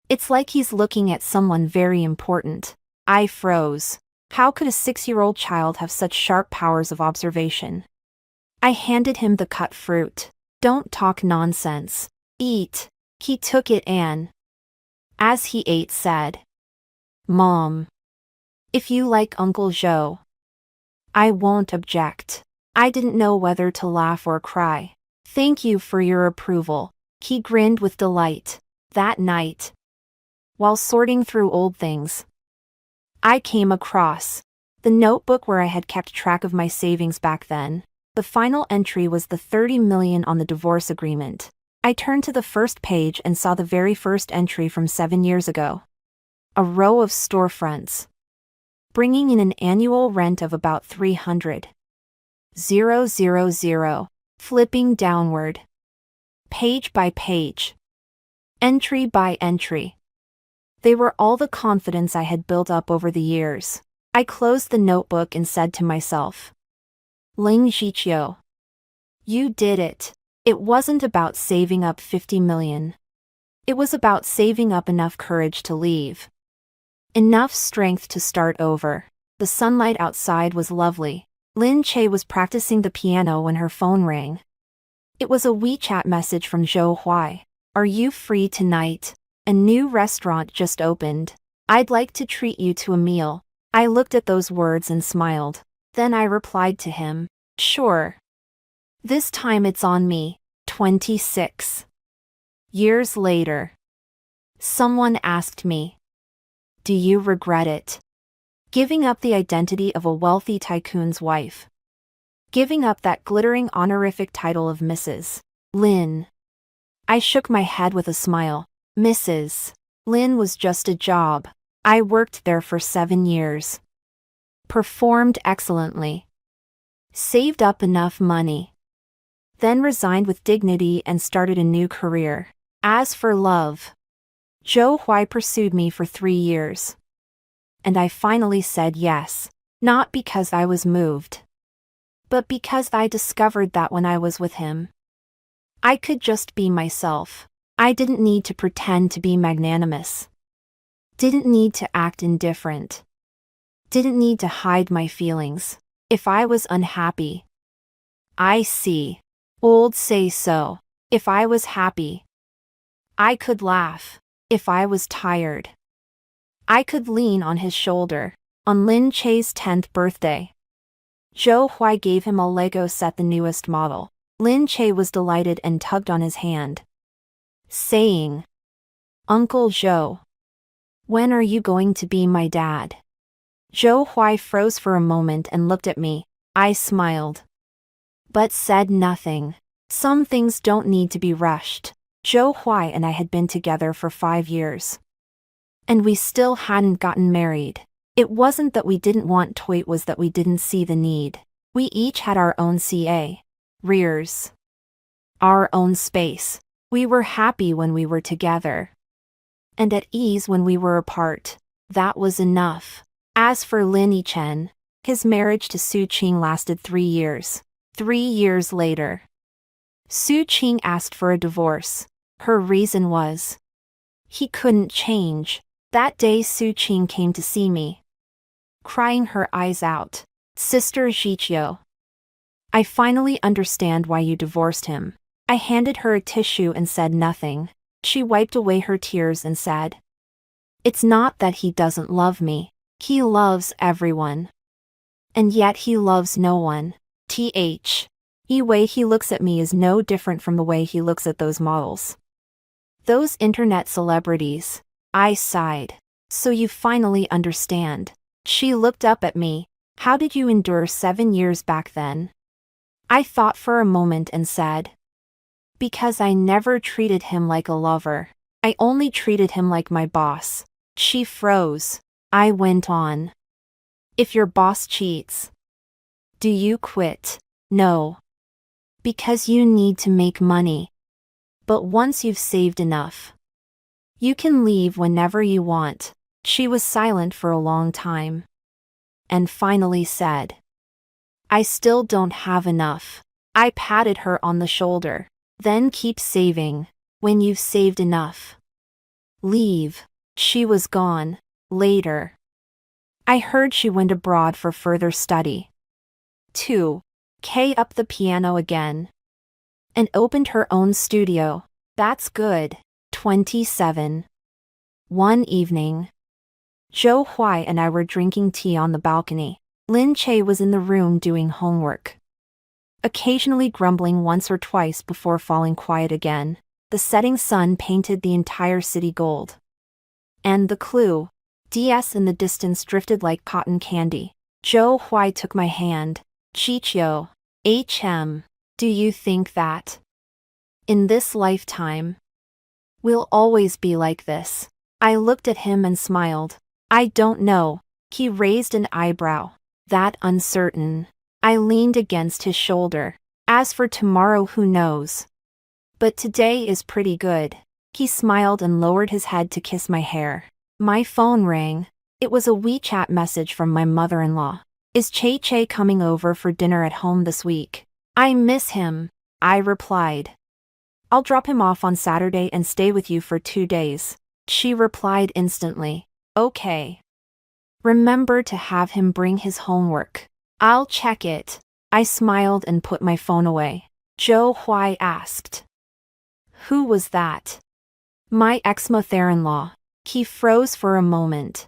it's like he's looking at someone very important." I froze. How could a 6-year-old child have such sharp powers of observation? I handed him the cut fruit. Don't talk nonsense. Eat. He took it and, as he ate, said, Mom, if you like Uncle Joe, I won't object. I didn't know whether to laugh or cry. Thank you for your approval. He grinned with delight. That night, while sorting through old things, I came across the notebook where I had kept track of my savings back then. The final entry was the $30 million on the divorce agreement. I turned to the first page and saw the very first entry from 7 years ago. A row of storefronts, bringing in an annual rent of about $300,000. Flipping downward, page by page, entry by entry. They were all the confidence I had built up over the years. I closed the notebook and said to myself, Ling Jiqiu, you did it. It wasn't about saving up $50 million. It was about saving up enough courage to leave. Enough strength to start over. The sunlight outside was lovely. Lin Che was practicing the piano when her phone rang. It was a WeChat message from Zhou Huai. Are you free tonight? A new restaurant just opened. I'd like to treat you to a meal. I looked at those words and smiled. Then I replied to him, sure. This time it's on me. 26 years later, someone asked me, do you regret it? Giving up the identity of a wealthy tycoon's wife. Giving up that glittering honorific title of Mrs. Lin. I shook my head with a smile. Mrs. Lin was just a job. I worked there for 7 years. Performed excellently. Saved up enough money. Then resigned with dignity and started a new career. As for love, Zhou Huai pursued me for 3 years. And I finally said yes, not because I was moved, but because I discovered that when I was with him, I could just be myself. I didn't need to pretend to be magnanimous. Didn't need to act indifferent. Didn't need to hide my feelings. If I was unhappy, I see. Old say so. If I was happy, I could laugh. If I was tired, I could lean on his shoulder. On Lin Che's 10th birthday, Zhou Huai gave him a Lego set, the newest model. Lin Che was delighted and tugged on his hand, saying, Uncle Zhou, when are you going to be my dad? Zhou Huai froze for a moment and looked at me. I smiled, but said nothing. Some things don't need to be rushed. Zhou Huai and I had been together for 5 years. And we still hadn't gotten married. It wasn't that we didn't want to, it was that we didn't see the need. We each had our own careers. Our own space. We were happy when we were together. And at ease when we were apart. That was enough. As for Lin Yichen, his marriage to Su Qing lasted 3 years. 3 years later, Su Qing asked for a divorce. Her reason was, he couldn't change. That day Su Qing came to see me, crying her eyes out. Sister Jiqiu, I finally understand why you divorced him. I handed her a tissue and said nothing. She wiped away her tears and said, it's not that he doesn't love me. He loves everyone. And yet he loves no one. The way he looks at me is no different from the way he looks at those models. Those internet celebrities. I sighed. So you finally understand. She looked up at me. How did you endure 7 years back then? I thought for a moment and said, because I never treated him like a lover. I only treated him like my boss. She froze. I went on. If your boss cheats, do you quit? No. Because you need to make money. But once you've saved enough, you can leave whenever you want. She was silent for a long time, and finally said, I still don't have enough. I patted her on the shoulder. Then keep saving. When you've saved enough, leave. She was gone. Later, I heard she went abroad for further study. 2. Kay upped the piano again and opened her own studio. That's good. 27. One evening, Zhou Huai and I were drinking tea on the balcony. Lin Che was in the room doing homework, occasionally grumbling once or twice before falling quiet again. The setting sun painted the entire city gold. And the clue, DS in the distance drifted like cotton candy. Zhou Huai took my hand. Chichio, do you think that in this lifetime we'll always be like this? I looked at him and smiled. I don't know. He raised an eyebrow. That uncertain. I leaned against his shoulder. As for tomorrow, who knows? But today is pretty good. He smiled and lowered his head to kiss my hair. My phone rang. It was a WeChat message from my mother-in-law. Is Che coming over for dinner at home this week? I miss him, I replied. I'll drop him off on Saturday and stay with you for 2 days. She replied instantly. Okay. Remember to have him bring his homework. I'll check it. I smiled and put my phone away. Zhou Huai asked. Who was that? My ex-mother-in-law. He froze for a moment,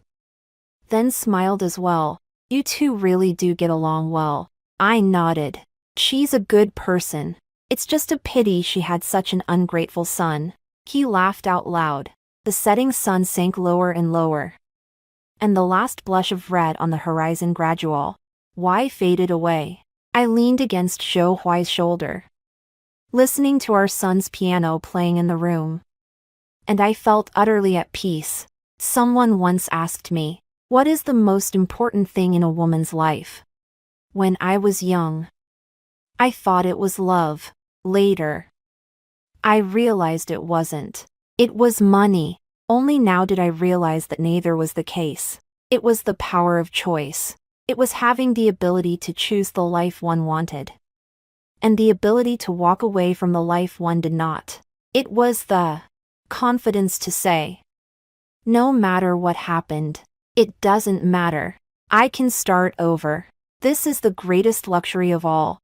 then smiled as well. You two really do get along well. I nodded. She's a good person. It's just a pity she had such an ungrateful son. He laughed out loud. The setting sun sank lower and lower, and the last blush of red on the horizon gradual faded away. I leaned against Zhou Huai's shoulder, listening to our son's piano playing in the room, and I felt utterly at peace. Someone once asked me, what is the most important thing in a woman's life? When I was young, I thought it was love. Later, I realized it wasn't. It was money. Only now did I realize that neither was the case. It was the power of choice. It was having the ability to choose the life one wanted, and the ability to walk away from the life one did not. It was the confidence to say, no matter what happened, it doesn't matter. I can start over. This is the greatest luxury of all.